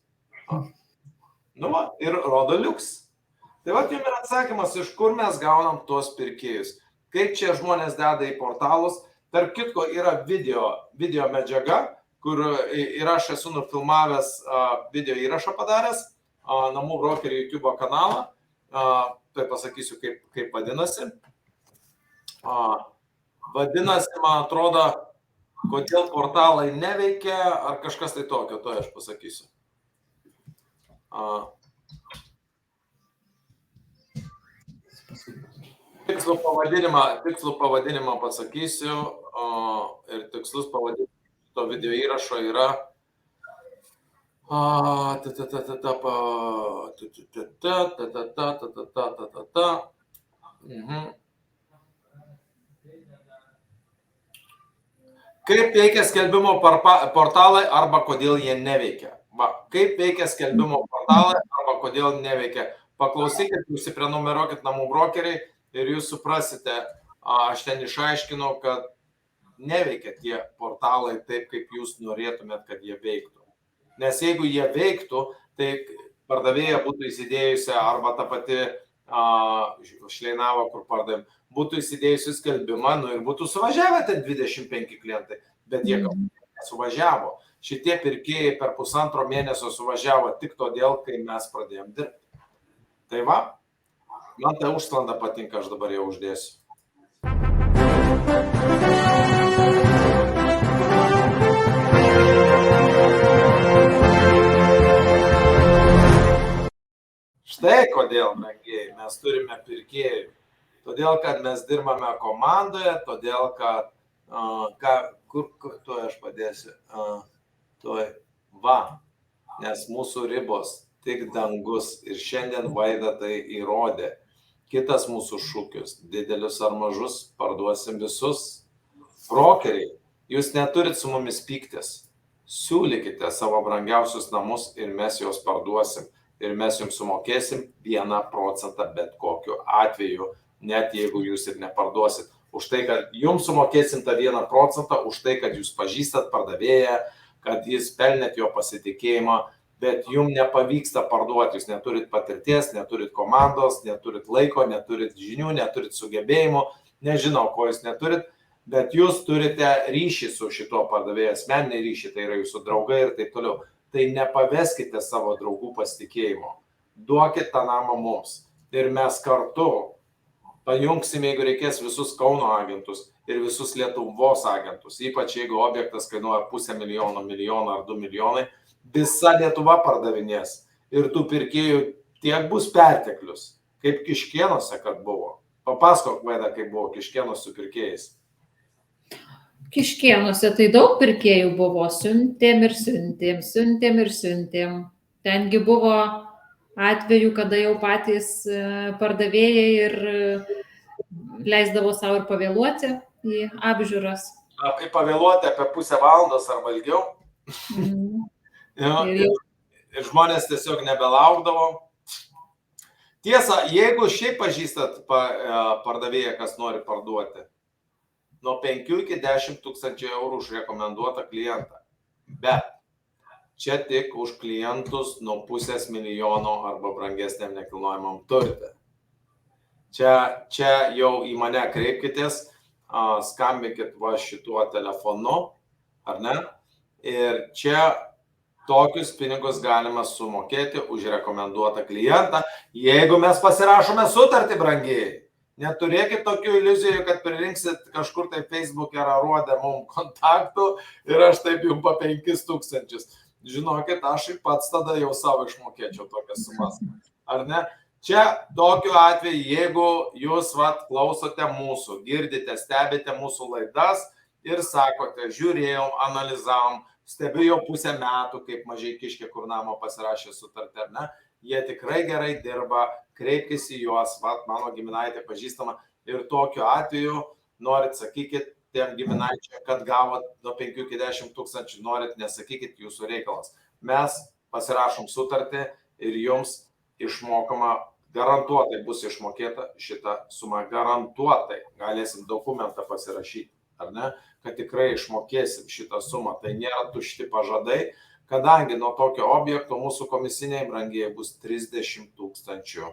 A: Ir rodo liuks. Tai jums yra atsakymas, iš kur mes gaunam tuos pirkėjus. Kaip čia žmonės deda į portalus. Tarp kitko yra video medžiaga, kur ir aš esu nufilmavęs video įrašą padaręs, Namų brokerių YouTube kanalą. Tai pasakysiu, kaip vadinasi. Vadinasi, man atrodo, kodėl portalai neveikia, ar kažkas tai tokio, to aš pasakysiu. Tikslų pavadinimą pasakysiu ir tikslus pavadinimas to video įrašo yra Kaip veikia skelbimo portalai arba kodėl jie neveikia? Kaip veikia skelbimo portalai arba kodėl neveikia? Paklausykit, užsiprenumeruokit Namų brokeriai ir jūs suprasite, aš ten išaiškinau, kad neveikia tie portalai taip, kaip jūs norėtumėt, kad jie veiktų. Nes jeigu jie veiktų, tai pardavėja būtų įsidėjusi arba ta pati Šleinava, kur pardavėm, būtų įsidėjusi skelbimą, ir būtų suvažiavę ten 25 klientai, bet jie nesuvažiavo. Šitie pirkėjai per 1,5 mėnesio suvažiavo tik todėl, kai mes pradėjom dirbti. Tai va, man tai užsklanda patinka, aš dabar jau uždėsiu. Štai kodėl, mėgėjai, mes turime pirkėjų. Todėl, kad mes dirbame komandoje, todėl, kad, kur tuoj aš padėsiu, tuoj, va, nes mūsų ribos tik dangus. Ir šiandien Vaida tai įrodė. Kitas mūsų šūkis – didelius ar mažus parduosim visus. Brokeriai, jūs neturit su mumis pyktis. Siūlykite savo brangiausius namus ir mes juos parduosim. Ir mes jums sumokėsim 1% bet kokiu atveju, net jeigu jūs ir neparduosit. Už tai, kad jums sumokėsim tą 1%, už tai, kad jūs pažįstat pardavėją, kad jis pelnėt jo pasitikėjimą, bet jums nepavyksta parduoti, jūs neturit patirties, neturit komandos, neturit laiko, neturit žinių, neturit sugebėjimų, nežinau, ko jūs neturit, bet jūs turite ryšį su šituo pardavėju, asmeninį ryšį, tai yra jūsų draugai ir taip toliau. Tai nepaveskite savo draugų pasitikėjimo, duokit tą namą mums ir mes kartu pajungsim, jeigu reikės, visus Kauno agentus ir visus Lietuvos agentus, ypač jeigu objektas kainuoja $500,000, milijoną ar 2 milijonai, visa Lietuva pardavinės ir tų pirkėjų tiek bus perteklius, kaip Kiškėnuose, kad buvo. Papasakok, Vaida, kaip buvo Kiškėnuose su pirkėjais.
B: Kiškėnuose tai daug pirkėjų buvo, siuntėm ir siuntėm. Tengi buvo atvejų, kada jau patys pardavėjai ir leisdavo savo ir pavėluoti į apžiūras.
A: Pavėluoti apie pusę valandos arba ilgiau. Ir žmonės tiesiog nebelaukdavo. Tiesa, jeigu šiaip pažįstat pardavėją, kas nori parduoti, nuo 5 iki 10 tūkstančių eurų už rekomenduotą klientą. Bet čia tik už klientus nuo $500,000 arba brangesniam nekilnojamam turte. Čia jau į mane kreipkitės, skambinkit va šituo telefonu, ar ne? Ir čia tokius pinigus galima sumokėti už rekomenduotą klientą, jeigu mes pasirašome sutartį, brangiai. Neturėkit tokių iliuzijų, kad pririnksit kažkur tai Facebook'e ar aruodę mums kontaktų ir aš taip jums po 5,000. Žinokit, aš ir pats tada jau savo išmokėčiau tokias sumas. Ar ne? Čia tokiu atveju, jeigu jūs klausote mūsų, girdite, stebite mūsų laidas ir sakote, žiūrėjom, analizavom, stebėjau pusę metų, kaip Mažeikiškė, kur namo pasirašė sutartį, ar ne? Jie tikrai gerai dirba, kreipkis į juos, mano giminaitė pažįstama ir tokiu atveju norit, sakykit tiem giminaičiam, kad gavot nuo 5 iki 10 tūkstančių, norit, nesakykit, jūsų reikalas. Mes pasirašom sutartį ir jums išmokama, garantuotai bus išmokėta šita suma, garantuotai galėsim dokumentą pasirašyti, ar ne, kad tikrai išmokėsim šitą sumą, tai nėra tušti pažadai. Kadangi nuo tokio objekto mūsų komisiniai brangiai bus 30 tūkstančių,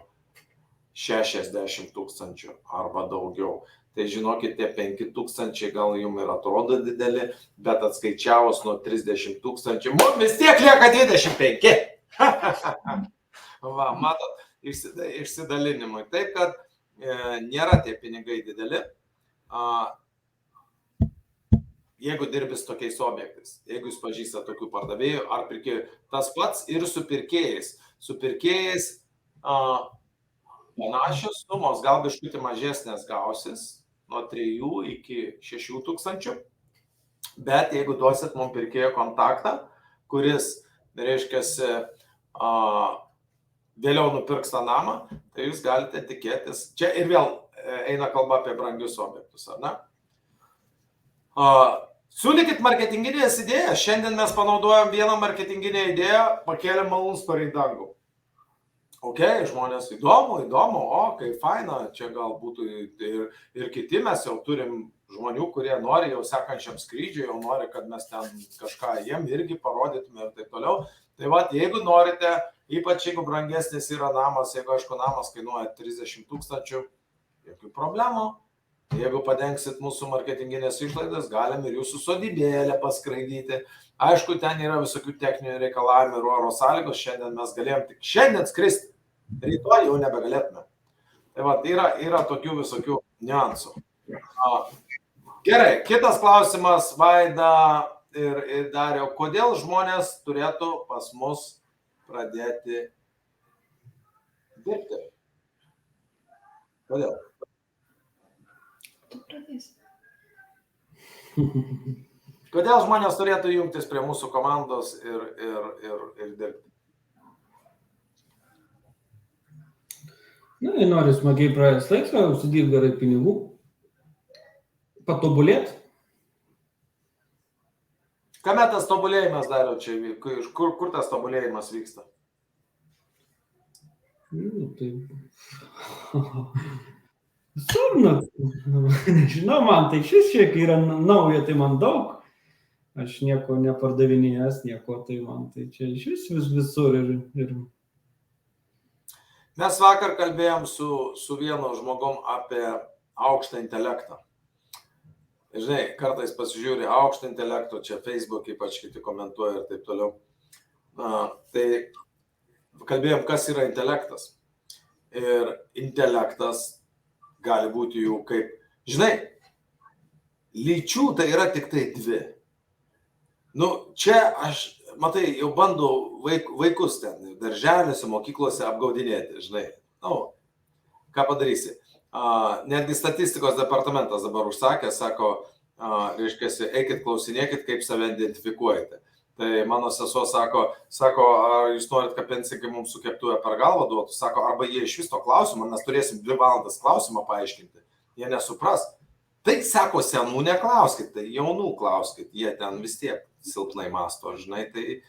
A: 60 tūkstančių arba daugiau. Tai žinokit, tie 5 tūkstančiai gal jums ir atrodo dideli, bet atskaičiavus nuo 30 tūkstančių, mums vis tiek lieka 25. Va, matot, išsidalinimui. Taip, kad nėra tie pinigai dideli. Jeigu dirbis tokiais objektais, jeigu jūs pažįstate tokių pardavėjų ar pirkėjų, tas pats ir su pirkėjais. Su pirkėjais panašios sumos, gal biškutį mažesnės gausis, nuo 3 iki 6 tūkstančių, bet jeigu duosit mums pirkėjo kontaktą, kuris, reiškia, vėliau nupirks tą namą, tai jūs galite tikėtis. Čia ir vėl eina kalba apie brangius objektus, ar ne? Siūlykit marketinginės idėjas. Šiandien mes panaudojom vieną marketinginę idėją, pakėlėm malūnsparnį į dangų. Ok, žmonės įdomu, kaip faina, čia gal būtų ir kiti, mes jau turim žmonių, kurie nori jau sekančiam skrydžiui, jau nori, kad mes ten kažką jiem irgi parodytume ir taip toliau. Tai va, jeigu norite, ypač jeigu brangesnis yra namas, jeigu aišku namas kainuoja 30 tūkstančių, jokių problemų. Jeigu padengsit mūsų marketinginės išlaidas, galim ir jūsų sodybėlę paskraidyti. Aišku, ten yra visokių techninių reikalavimų ir oro sąlygos. Šiandien mes galėjom tik šiandien skristi, rytoj jau nebegalėtume. Tai va, yra tokių visokių niuansų. Gerai, kitas klausimas, Vaida ir Dariau. Kodėl žmonės turėtų pas mus pradėti dirbti? Kodėl? Kodėl žmonės turėtų jungtis prie mūsų komandos ir dirbti?
E: Na, jei nori smagiai praėjęs laiką, užsidirb gerai pinigų, patobulėt.
A: Kame tas tobulėjimas daro čia? Kur tas tobulėjimas vyksta?
E: Tai... Nežinau, man tai šis šiek yra nauja, tai man daug. Aš nieko nepardavinėjęs, nieko, tai man tai čia iš visur ir...
A: Mes vakar kalbėjom su vienu žmogum apie aukštą intelektą. Žinai, kartais pasižiūri aukštą intelektą, čia Facebook ypač kiti komentuoja ir taip toliau. Tai kalbėjom, kas yra intelektas. Ir intelektas gali būti jų kaip, žinai, lyčių tai yra tik tai dvi. Čia aš, matai, jau bandau vaikus ten, darželiuose, mokyklose apgaudinėti, žinai. Ką padarysi? Netgi statistikos departamentas dabar užsakė, sako, reiškiasi, eikit klausinėkit, kaip save identifikuojate. Tai mano sesuo sako, ar jūs norit, kad pensininkai mums su keptuve per galvą duotų? Sako, arba jie iš vis to klausimo, mes turėsim 2 valandas klausimą paaiškinti. Jie nesupras. Tai sako, senų neklauskit, tai jaunų klauskit. Jie ten vis tiek silpnai masto, žinai, tai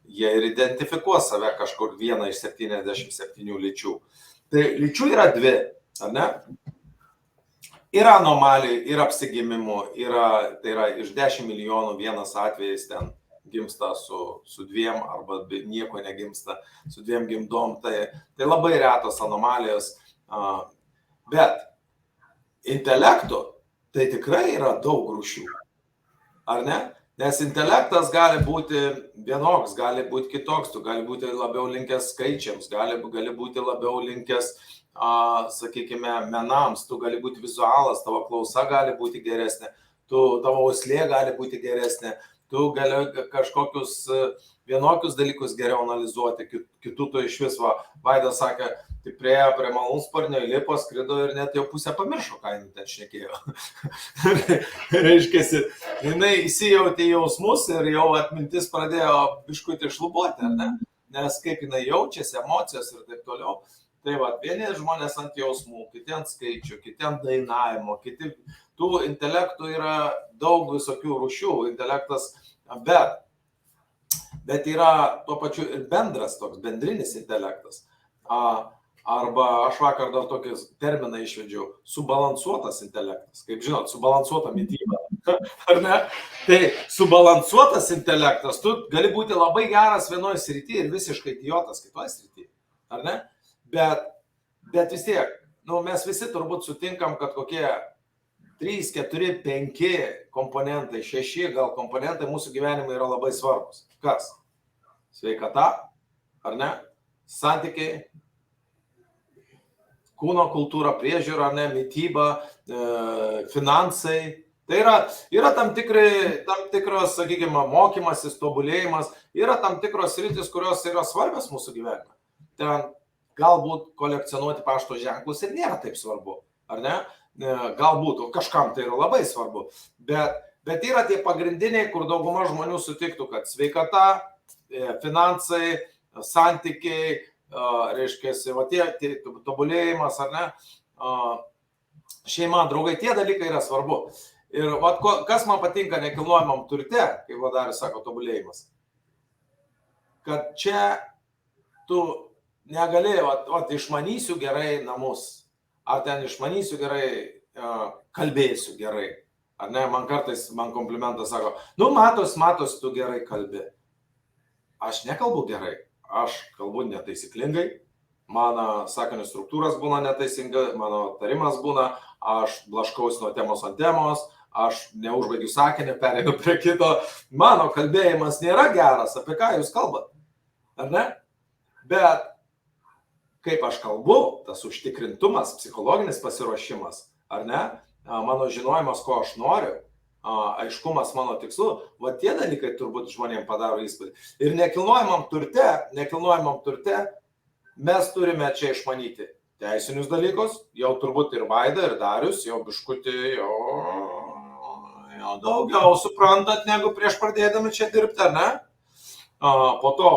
A: jie ir identifikuos save kažkur vieną iš 77 lyčių. Tai lyčių yra 2, ar ne? Yra anomalijų, yra apsigimimų, tai yra iš 10 milijonų vienas atvejais ten gimsta su 2 arba nieko negimsta, su 2 gimdom, tai labai retos anomalijos. Bet intelektų tai tikrai yra daug rūšių, ar ne? Nes intelektas gali būti vienoks, gali būti kitoks, tu gali būti labiau linkęs skaičiams, gali būti labiau linkęs, sakykime, menams, tu gali būti vizualas, tavo klausa gali būti geresnė, tavo uoslė gali būti geresnė, tu gali kažkokius vienokius dalykus geriau analizuoti, kitų tu iš vis, Vaidas sakė, tai priejo prie malūnsparnio, įlipo, skrido ir net jau pusę pamiršo, ką jinai ten šnekėjo. Reiškiasi, jinai įsijautė jausmus ir jau atmintis pradėjo biškutį šlubuoti, ar ne? Nes kaip jinai jaučiasi, emocijos ir taip toliau. Tai vieni žmonės ant jausmų, kiti ant skaičių, kiti ant dainavimo, tų intelektų yra daug visokių rūšių, intelektas, bet yra tuo pačiu ir bendras toks, bendrinis intelektas. Arba aš vakar dar tokį terminą išvedžiau, subalansuotas intelektas. Kaip žinot, subalansuota mityba, ar ne? Tai subalansuotas intelektas, tu gali būti labai geras vienoje srityje ir visiškai idiotas kitoje srityje, ar ne? Bet vis tiek, mes visi turbūt sutinkam, kad kokie 3, 4, 5 komponentai, 6 gal komponentai mūsų gyvenimai yra labai svarbus. Kas? Sveikata, ar ne? Santykiai, kūno kultūra, priežiūra, mityba, finansai. Tai yra tam tikros, sakykime, mokymasis, tobulėjimas, yra tam tikros sritis, kurios yra svarbios mūsų gyvenime. Ten galbūt kolekcionuoti pašto ženklus ir nėra taip svarbu, ar ne? Galbūt, o kažkam tai yra labai svarbu. Bet yra tie pagrindiniai, kur dauguma žmonių sutiktų, kad sveikata, finansai, santykiai, reiškiasi, tie tobulėjimas, ar ne? Šeima, draugai, tie dalykai yra svarbu. Ir kas man patinka nekilnojamam turte, kaip Darius sako, tobulėjimas, kad čia tu negali, išmanysiu gerai namus, ar ten išmanysiu gerai, kalbėsiu gerai, ar ne, man komplimentas sako, matos, tu gerai kalbi. Aš nekalbu gerai, aš kalbu netaisyklingai, mano sakinių struktūras būna neteisingai, mano tarimas būna, aš blaškausi nuo temos ant temos, aš neužbaigiu sakinį, pereinu prie kito, mano kalbėjimas nėra geras, apie ką jūs kalbat, ar ne? Bet kaip aš kalbu, tas užtikrintumas, psichologinis pasiruošimas, ar ne, mano žinojimas, ko aš noriu, aiškumas mano tikslu, tie dalykai turbūt žmonėms padaro įspūdį. Ir nekilnojamam turte mes turime čia išmanyti teisinius dalykus, jau turbūt ir Vaida, ir Darius, jau biškutį, jau daugiau suprantat, negu prieš pradėdami čia dirbti, ar ne? Po to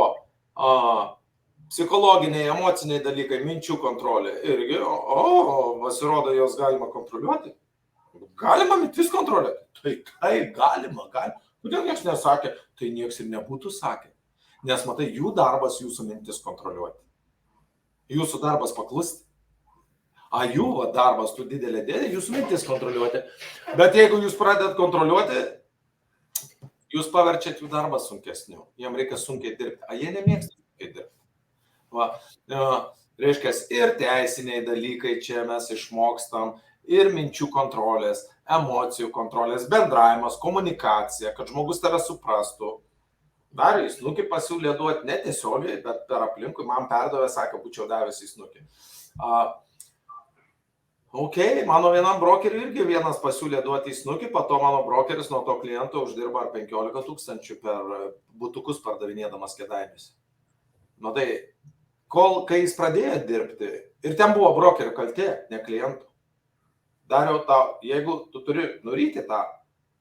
A: Psichologiniai, emociniai dalykai, minčių kontrolė. Irgi, pasirodo, jos galima kontroliuoti. Galima mintis kontroliuoti. Tai galima. Kodėl niekas nesakė, tai niekas ir nebūtų sakę. Nes matai, jų darbas jūsų mintis kontroliuoti. Jūsų darbas paklusti. Jų darbas tu didelė dėlė, jūsų mintis kontroliuoti. Bet jeigu jūs pradedat kontroliuoti, jūs paverčiat jų darbą sunkesniu. Jiem reikia sunkiai dirbti. Jie nemėgsta sunkiai dirbti. Reiškia, ir teisiniai dalykai čia mes išmokstam, ir minčių kontrolės, emocijų kontrolės, bendravimas, komunikacija, kad žmogus tave suprastų. Dar į snukį pasiūlė duoti ne tiesiogiai, bet per aplinkui, man perdavė, sakė, būčiau davęs į snukį. Mano vienam brokeriui irgi vienas pasiūlė duoti į snukį, po to mano brokeris nuo to kliento uždirba 15 000 per butukus pardavinėdamas Kėdainiuose. Tai kai jis pradėjo dirbti, ir ten buvo brokerio kaltė, ne klientų. Dariau tau, jeigu tu turi nuryti tą,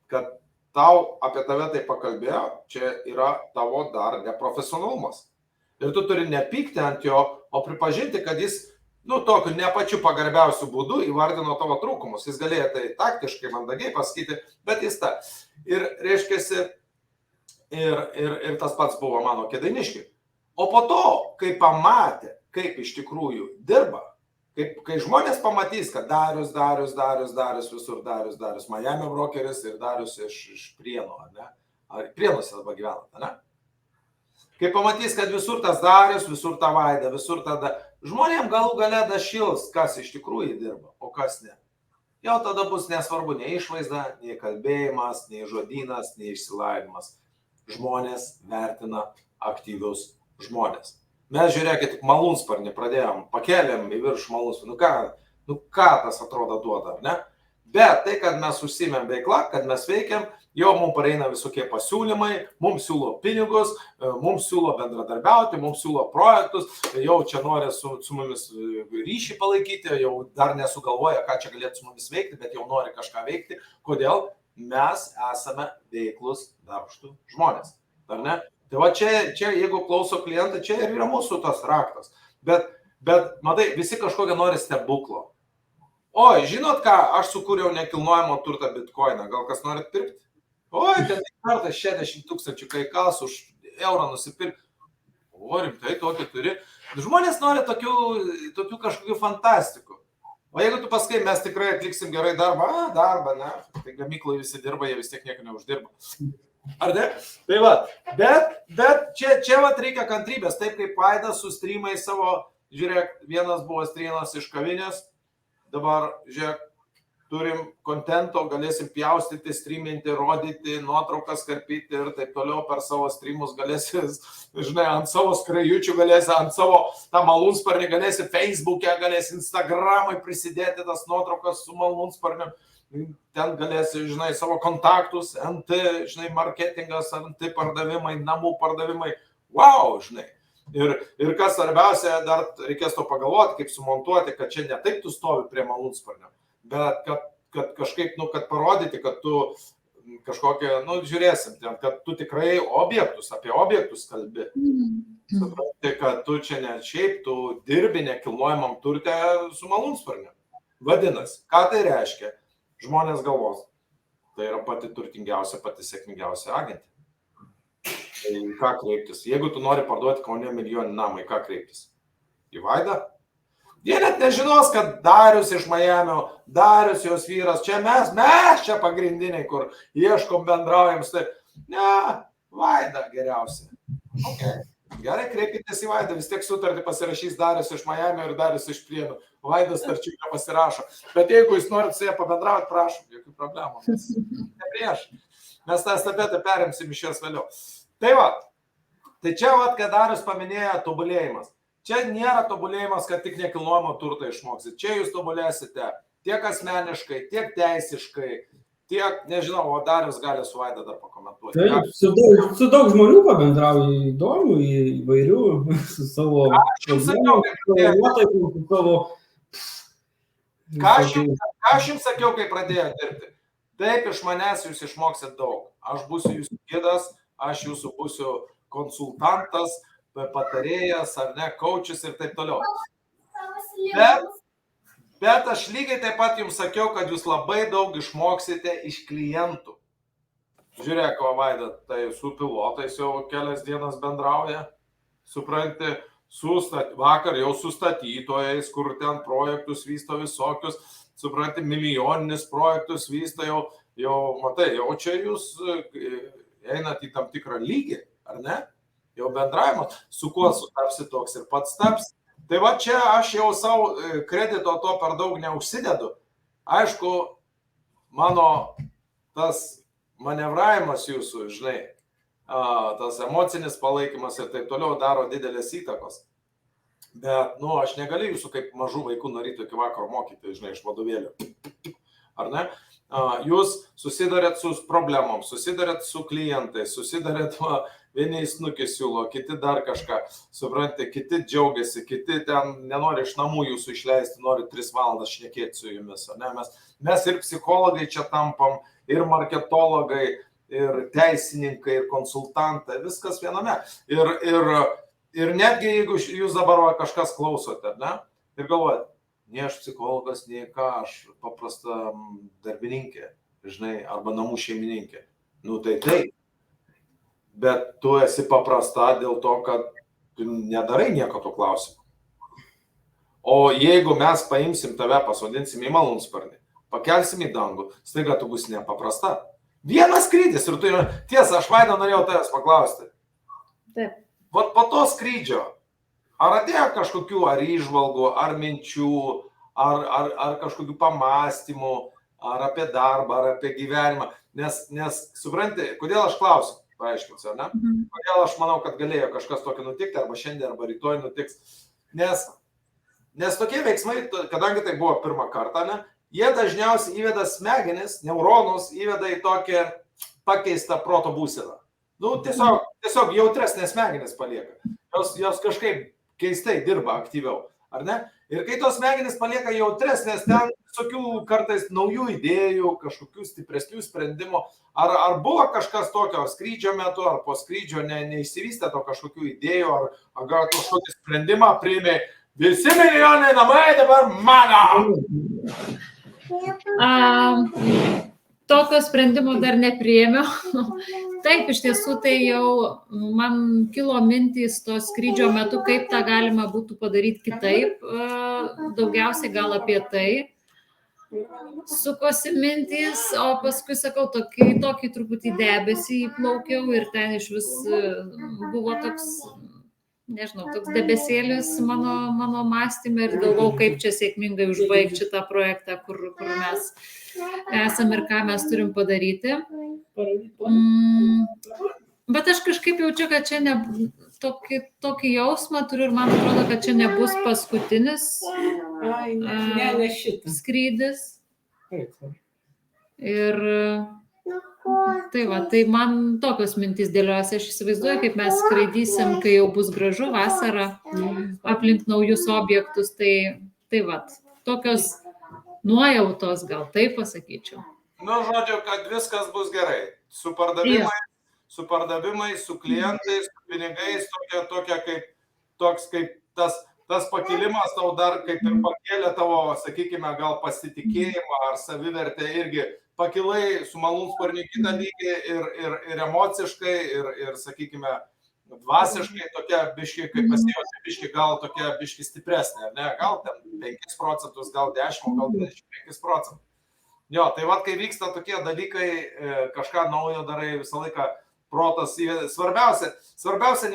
A: kad tau apie tave tai pakalbėjo, čia yra tavo dar neprofesionalumas. Ir tu turi nepykti ant jo, o pripažinti, kad jis, tokiu ne pačiu pagarbiausiu būdu įvardino tavo trūkumus. Jis galėjo tai taktiškai, mandagiai pasakyti, bet jis tą. Ir reiškiasi, ir tas pats buvo mano Kėdainiškiui. O po to, kai pamatė, kaip iš tikrųjų dirba, kai žmonės pamatys, kad Darius, visur Darius, Miami brokeris ir Darius iš Prienų, ne? Ar Prienuose dabar gyvenat, ne? Kai pamatys, kad visur tas Darius, visur ta Vaida, visur tada, žmonėm galų gale dašils, kas iš tikrųjų dirba, o kas ne. Jau tada bus nesvarbu nei išvaizda, nei kalbėjimas, nei žodynas, nei išsilavinimas. Žmonės vertina aktyvius žmonės. Mes žiūrėkit, malūnsparnį pradėjom, pakėlėm į viršų malūnsparnį. Ką tas atrodo duoda, ne? Bet tai, kad mes užsiimėm veiklą, kad mes veikiam, jau mums pareina visokie pasiūlymai, mums siūlo pinigus, mums siūlo bendradarbiauti, mums siūlo projektus, jau čia nori su mumis ryšį palaikyti, jau dar nesugalvoja, ką čia galėtų su mumis veikti, bet jau nori kažką veikti. Kodėl? Mes esame veiklus darbštų žmonės. Ar ne? Tai va čia, jeigu klauso klientai, čia ir yra mūsų tas raktas. Bet matai, visi kažkokią nori stebuklo. Žinot ką, aš sukūriau nekilnojamo turtą bitcoiną, gal kas norit pirkti? Ten kartas 60 000 kai kas už eurą nusipirkti. Rimtai, tokį turi. Žmonės nori tokių kažkokių fantastikų. O jeigu tu pasakai, mes tikrai atliksim gerai darbą, ne? Tai gamyklai visi dirba, jie vis tiek nieko neuždirba. Ar ne? Tai va, bet čia reikia kantrybės, taip kaip Vaidas su streamai savo, žiūrėk, vienas buvo streamas iš kavinės, dabar, žiūrėk, turim kontento, galėsim pjaustyti, streaminti, rodyti, nuotraukas karpyti ir taip toliau per savo streamus galėsi, ant savo skrajučių galėsi, ant savo tą malūnsparnį galėsi Facebook'e, galėsi Instagram'ai prisidėti tas nuotraukas su malūnsparniu. Ten galėsi, savo kontaktus, NT, marketingas, NT pardavimai, namų pardavimai. Wow, Ir kas svarbiausia, dar reikės to pagalvoti, kaip sumontuoti, kad čia ne taip tu stovi prie malūnsparnio, bet kad kažkaip, kad parodyti, kad tu kažkokią, žiūrėsim, kad tu tikrai apie objektus kalbi. Supranti, kad tu čia ne šiaip, tu dirbi nekilnojamam turte su malūnsparniu. Vadinasi, ką tai reiškia? Žmonės galvos, tai yra pati turtingiausia, pati sėkmingiausia agentė. Tai ką kreiptis? Jeigu tu nori parduoti Kaune milijoninį namą, į ką kreiptis? Į Vaidą? Jie net nežinos, kad Darius iš Miamio, Darius jos vyras, čia mes čia pagrindiniai, kur ieškom, bendraujam. Ne, Vaida geriausia. Gerai, kreipkitės į Vaidą, vis tiek sutartį pasirašys Darius iš Miamio ir Darius iš Prienų. Vaidas tarčių nepasirašo. Bet jeigu jūs norit su jie pabendrauti, prašom, jokių problemų. Ne prieš. Mes tą estafetę perimsim iš jos vėliau. Tai va, tai čia kad Darius paminėjo tobulėjimas. Čia nėra tobulėjimas, kad tik nekilnojamo turto išmoksit. Čia jūs tobulėsite tiek asmeniškai, tiek teisiškai, tiek, nežinau, o Darius gali su Vaida dar pakomentuoti.
E: Taip, su daug žmonių pabendrauju, įdomių, įvairių, su savo...
A: Ką aš jums sakiau, kai pradėjo dirbti? Taip, iš manęs jūs išmoksit daug. Aš būsiu jūsų gidas, aš jūsų būsiu konsultantas, patarėjas, ar ne, coachas ir taip toliau. Bet aš lygiai taip pat jums sakiau, kad jūs labai daug išmoksite iš klientų. Žiūrėk, Vaida, tai su pilotais jau kelias dienas bendrauja, supranti, vakar jau su statytojais, kur ten projektus vysto visokius, supranti, milijoninius projektus vysto jau matai, jau čia jūs einat į tam tikrą lygį, ar ne? Jau bendravimo, su kuo sutapsi toks ir pats taps. Tai va čia aš jau savo kredito to per daug neužsidedu. Aišku, mano tas manevravimas jūsų, žinai, tas emocinis palaikymas ir taip toliau daro didelės įtakos. Bet, aš negaliu jūsų kaip mažų vaikų nuo ryto iki vakaro mokyti, žinai, iš vadovėlių. Ar ne? Jūs susidarėt su problemom, susidarėt su klientais, susidarėt, vieni snukį siūlo, kiti dar kažką, suprantate, kiti džiaugiasi, kiti ten nenori iš namų jūsų išleisti, nori 3 valandas šnekėti su jumis. Ne? Mes ir psichologai čia tampam, ir marketologai, ir teisininkai, ir konsultantai, viskas viename. Ir netgi jeigu jūs dabar kažkas klausote, ne? Ir galvojate, ne aš psichologas, ne ką, aš paprasta darbininkė, žinai, arba namų šeimininkė. Tai taip. Bet tu esi paprasta dėl to, kad tu nedarai nieko to klausimu. O jeigu mes paimsim tave, pasodinsim į malūnsparnį, pakelsim į dangų, staiga tu bus nepaprasta. Vienas skrydis ir tu, tiesa, aš Vaida norėjau tavęs paklausti.
B: Taip.
A: Vat po to skrydžio, ar atėjo kažkokių ar įžvalgų, ar minčių, ar kažkokių pamastymų, ar apie darbą, ar apie gyvenimą? Nes supranti, kodėl aš klausiu, paaiškinsiu, ne? Kodėl aš manau, kad galėjo kažkas tokio nutikti, arba šiandien, arba rytoj nutiks. Nes tokie veiksmai, kadangi tai buvo pirmą kartą, ne, jie dažniausiai įveda smegenis, neuronus, įveda į tokią pakeistą proto būseną. Tiesiog jautresnės smegenis palieka. Jos kažkaip keistai dirba aktyviau, ar ne? Ir kai tos smegenis palieka jautresnės, ten visokių kartais naujų idėjų, kažkokių stipresnių sprendimų. Ar buvo kažkas tokio, ar skrydžio metu, ar po skrydžio neišsivystė to kažkokių idėjų, ar gal kažkokį sprendimą priėmė, visi milijonai namai dabar mano?
B: Tokio sprendimo dar nepriėmiau. Taip, iš tiesų tai jau man kilo mintys to skrydžio metu, kaip tą galima būtų padaryti kitaip. Daugiausiai gal apie tai sukosi mintys, o paskui, sakau, tokį truputį debesį įplaukiau ir ten iš vis buvo toks, nežinau, toks debesėlis mano mąstyme ir galvau, kaip čia sėkmingai užbaigti šitą projektą, kur mes esam ir ką mes turim padaryti. Bet aš kažkaip jaučiu, kad čia tokį jausmą turiu ir man atrodo, kad čia nebus paskutinis skrydis. Ir tai man tokios mintys dėliojasi. Aš įsivaizduoju, kaip mes skraidysim, kai jau bus gražu vasarą aplink naujus objektus. Tai tokios nuojautos, gal taip pasakyčiau.
A: Žodžiu, kad viskas bus gerai. Su pardavimais, su klientais, su pinigais, kaip tas pakilimas tau dar kaip ir pakėlė tavo, sakykime, gal pasitikėjimą ar savivertę irgi. Pakilai su malūnsparniu kitą lygį ir emociškai, ir sakykime, dvasiškai tokia biški, kaip pasijauti, biški gal tokia biški stipresnė, ne? Gal ten 5%, gal 10%, gal 25%. Jo, tai kai vyksta tokie dalykai, kažką naujo darai, visą laiką protas įveda. Svarbiausia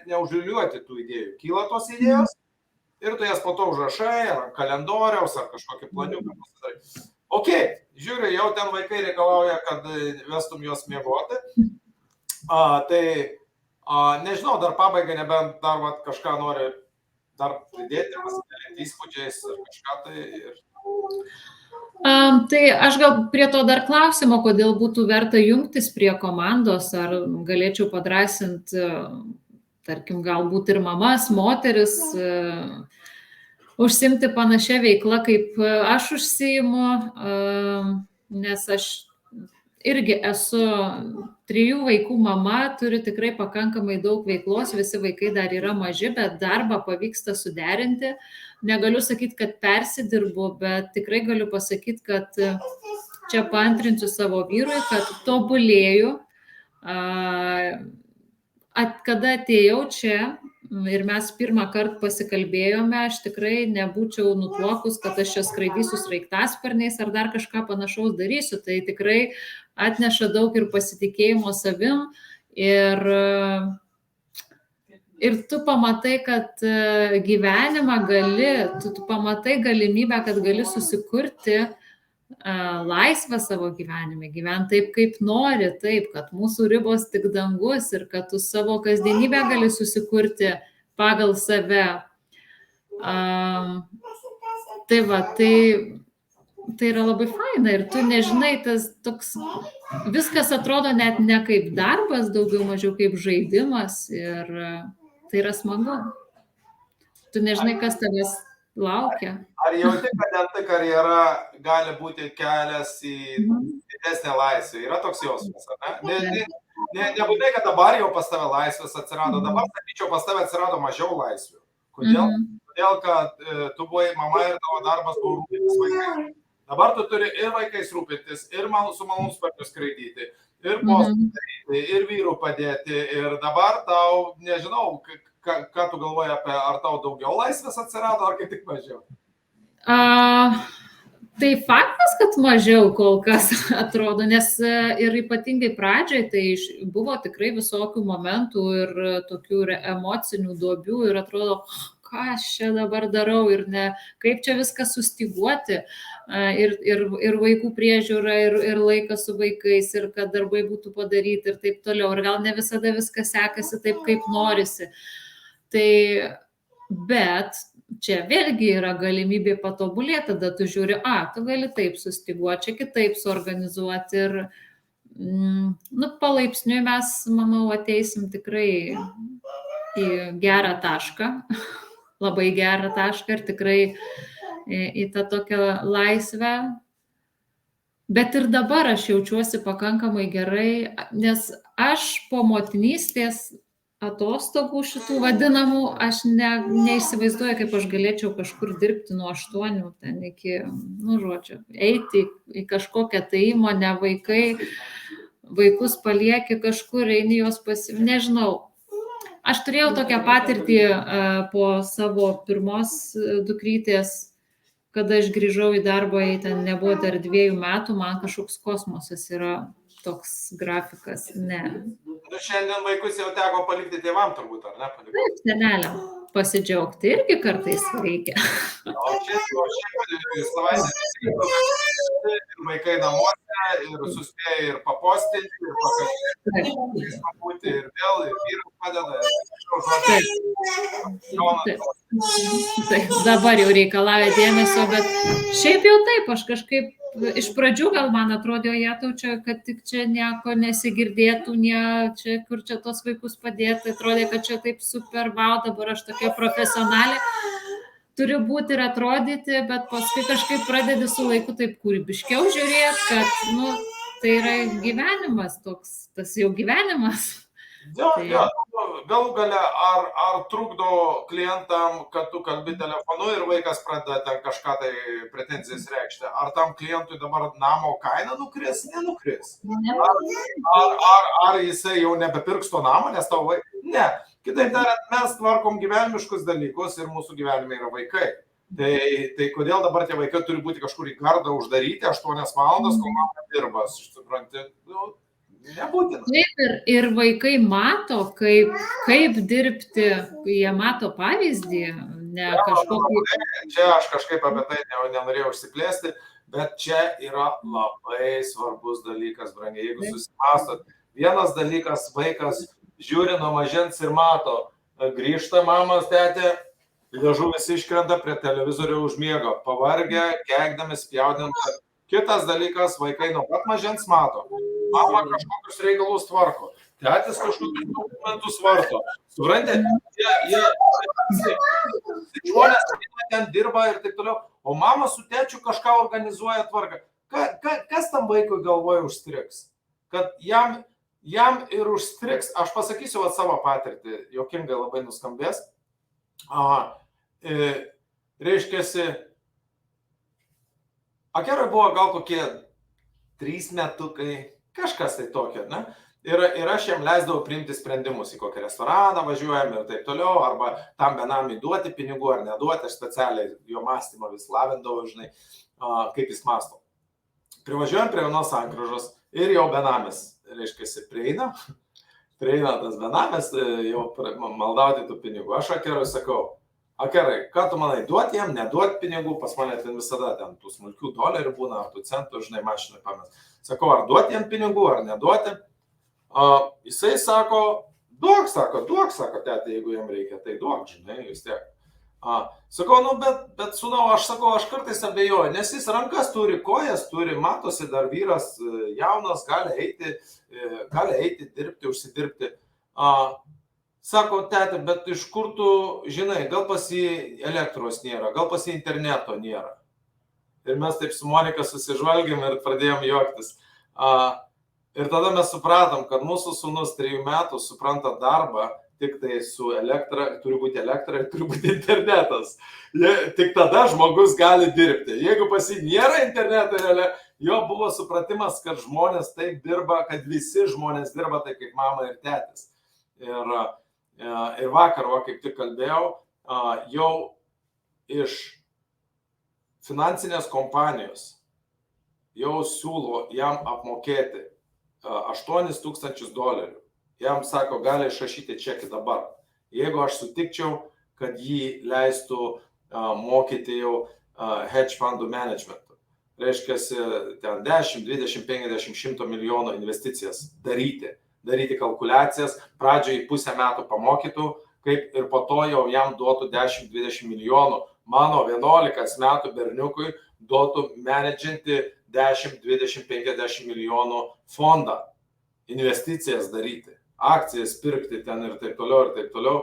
A: neužliuliuoti tų idėjų. Kyla tos idėjos ir tu jas po to užrašai, ar kalendoriaus, ar kažkokį planiuką pasidarai. Ok, žiūriu, jau ten vaikai reikalauja, kad vestum juos miegoti. Tai nežinau, dar pabaigai, nebent dar kažką nori dar pridėti, pasidalinti įspūdžiais ar kažką tai.
B: Tai aš gal prie to dar klausimo, kodėl būtų verta jungtis prie komandos, ar galėčiau padrąsinti, tarkim, galbūt ir mamas, moteris, užsiimti panašią veiklą, kaip aš užsiimu, nes aš irgi esu 3 vaikų mama, turi tikrai pakankamai daug veiklos, visi vaikai dar yra maži, bet darbą pavyksta suderinti. Negaliu sakyti, kad persidirbu, bet tikrai galiu pasakyti, kad čia paantrinsiu savo vyrui, kad tobulėju. Kada atėjau čia ir mes pirmą kartą pasikalbėjome, aš tikrai nebūčiau nutuokus, kad aš čia skraidysiu sraigtasparniais ar dar kažką panašaus darysiu. Tai tikrai atneša daug ir pasitikėjimo savim ir tu pamatai, kad gyvenimą gali, tu pamatai galimybę, kad gali susikurti laisvę savo gyvenime, gyventi taip, kaip nori, taip, kad mūsų ribos tik dangus ir kad tu savo kasdienybę gali susikurti pagal save. Tai va, tai yra labai faina ir tu nežinai, tas toks, viskas atrodo net ne kaip darbas, daugiau mažiau kaip žaidimas ir tai yra smagu. Tu nežinai, kas tavęs laukia.
A: Ar jauti, kad NT karjera gali būti kelias į didesnę laisvę? Yra toks jausmas, ar ne? Nebūtinai, kad dabar jau pas tave laisvės atsirado, dabar, sakyčiau, pas tave atsirado mažiau laisvių. Kodėl? Todėl, kad tu buvai mama ir tavo darbas buvo rūpintis vaikais. Dabar tu turi ir vaikais rūpintis, ir su malūnsparniu skraidyti, ir postų daryti, ir vyrų padėti. Ir dabar tau, nežinau, ką tu galvoji apie, ar tau daugiau laisvės atsirado, ar kaip tik mažiau?
B: Tai faktas, kad mažiau kol kas atrodo, nes ir ypatingai pradžiai tai buvo tikrai visokių momentų ir tokių emocinių duobių ir atrodo, ką aš čia dabar darau ir kaip čia viską sustyguoti ir vaikų priežiūra ir laikas su vaikais ir kad darbai būtų padaryti ir taip toliau. Ir gal ne visada viskas sekasi taip, kaip norisi. Bet čia vėlgi yra galimybė patobulėti, tada tu žiūri, tu gali taip sustyguoti, čia kitaip suorganizuoti ir palaipsniui mes, manau, ateisim tikrai į gerą tašką, labai gerą tašką ir tikrai į tą tokią laisvę. Bet ir dabar aš jaučiuosi pakankamai gerai, nes aš po motinystės atostogų šitų vadinamų, aš neįsivaizduoju, kaip aš galėčiau kažkur dirbti nuo 8 ten iki, eiti į kažkokią tai įmonę, vaikus palieki kažkur, eini juos nežinau. Aš turėjau tokią patirtį po savo pirmos dukrytės, kada aš grįžau į darbą, ten nebuvo dar 2 metų, man kažkoks kosmosas yra toks grafikas, ne.
A: Šiandien vaikus jau teko palikti tėvam turbūt, ar ne?
B: Taip, seneliam pasidžiaugti irgi kartais reikia.
A: O čia savaitę ir vaikai namuose, ir suspėja ir papostinti, ir pakalbėti, ir vėl, ir vyras padeda.
B: Taip, dabar jau reikalauja dėmesio, bet šiaip jau taip, aš kažkaip iš pradžių gal man atrodė, kad tik čia nieko nesigirdėtų, kur čia tos vaikus padėti, atrodė, kad čia taip super, dabar aš tokia profesionalė, turiu būti ir atrodyti, bet paskui kažkaip pradedi su laiku taip kūrybiškiau žiūrėti, kad tai yra gyvenimas toks, tas jau gyvenimas.
A: Galų gale, ar trukdo klientam, kad tu kalbi telefonu ir vaikas pradeda ten kažką tai pretenzijas reikšti? Ar tam klientui dabar namo kaina nukris? Nenukris. Ar jisai jau nebepirks to namo, nes tavo vaikai? Ne. Kitaip tariant, mes tvarkom gyvenimiškus dalykus ir mūsų gyvenime yra vaikai. Tai kodėl dabar tie vaikai turi būti kažkur į gardą uždaryti 8 valandas, kol mama dirba, supranti? Nebūtina.
B: Taip, ir vaikai mato, kaip dirbti, jie mato pavyzdį, ne kažkokį.
A: Čia aš kažkaip apie tai nenorėjau užsiplėsti, bet čia yra labai svarbus dalykas, brangiai. Jeigu susimastot, vienas dalykas, vaikas žiūri nuo mažens ir mato, grįžta mamas, tetė, liežuvis iškrenta prie televizorių užmiega, pavargę, keikdami, spjaudami. Kitas dalykas, vaikai nuo pat mažens mato. Mama kažkokius reikalus tvarko. Tėtis kažkokius dokumentus varto. Suprantate, žmonės ten dirba ir taip toliau. O mama su tėčiu kažką organizuoja tvarką. Kas tam vaikui galvoje užstriks? Kad jam jam ir užstriks, aš pasakysiu savo patirtį, juokingai labai nuskambės. Reiškiasi, Akerui buvo gal kokie 3 metukai, kažkas tai tokio, ne? Ir aš jam leisdavau priimti sprendimus, į kokį restoraną važiuojam ir taip toliau, arba tam benamiui duoti pinigų ar neduoti, aš specialiai jo mąstymą vis lavindavau, žinai, kaip jis mąsto. Privažiuojam prie vienos sankryžos ir jau benamis, reiškia, prieina tas benamis, jau maldauti tų pinigų. Aš Akerui sakau, Akerai, ką tu manai, duoti jam, neduoti pinigų, pas mane ten visada ten tų smulkių dolerių būna, ar tų centų, žinai, mašinai pamės. Sakau, ar duoti jam pinigų, ar neduoti. Jisai sako, duok, tėti, jeigu jam reikia, tai duok, žinai, vis tiek. Sakau, nu, bet sūnau, aš kartais abejoju, nes jis rankas turi, kojas turi, matosi dar vyras jaunas, gali eiti, dirbti, užsidirbti. Sako, tėti, bet iš kur tu, žinai, gal pas jį elektros nėra, gal pas jį interneto nėra. Ir mes taip su Monika susižvalgėm ir pradėjom juoktis. Ir tada mes supratom, kad mūsų sūnus 3 metų supranta darbą tik tai su elektra, turi būti elektra ir turi būti internetas. Tik tada žmogus gali dirbti. Jeigu pas jį nėra interneto, jo buvo supratimas, kad žmonės taip dirba, kad visi žmonės dirba taip kaip mama ir tėtis. Ir vakar, kaip tik kalbėjau, jau iš finansinės kompanijos jau siūlo jam apmokėti $8,000. Jam sako, gali išrašyti čekį dabar. Jeigu aš sutikčiau, kad jį leistų mokyti jau hedge fundų managementų. Reiškia, ten 10, 20, 50, 100 milijonų investicijas daryti kalkuliacijas, pradžiai pusę metų pamokytų, kaip ir po to jau jam duotų 10-20 milijonų. Mano 11 metų berniukui duotų menedžinti 10, 20, 50 milijonų fondą, investicijas daryti, akcijas pirkti ten ir taip toliau.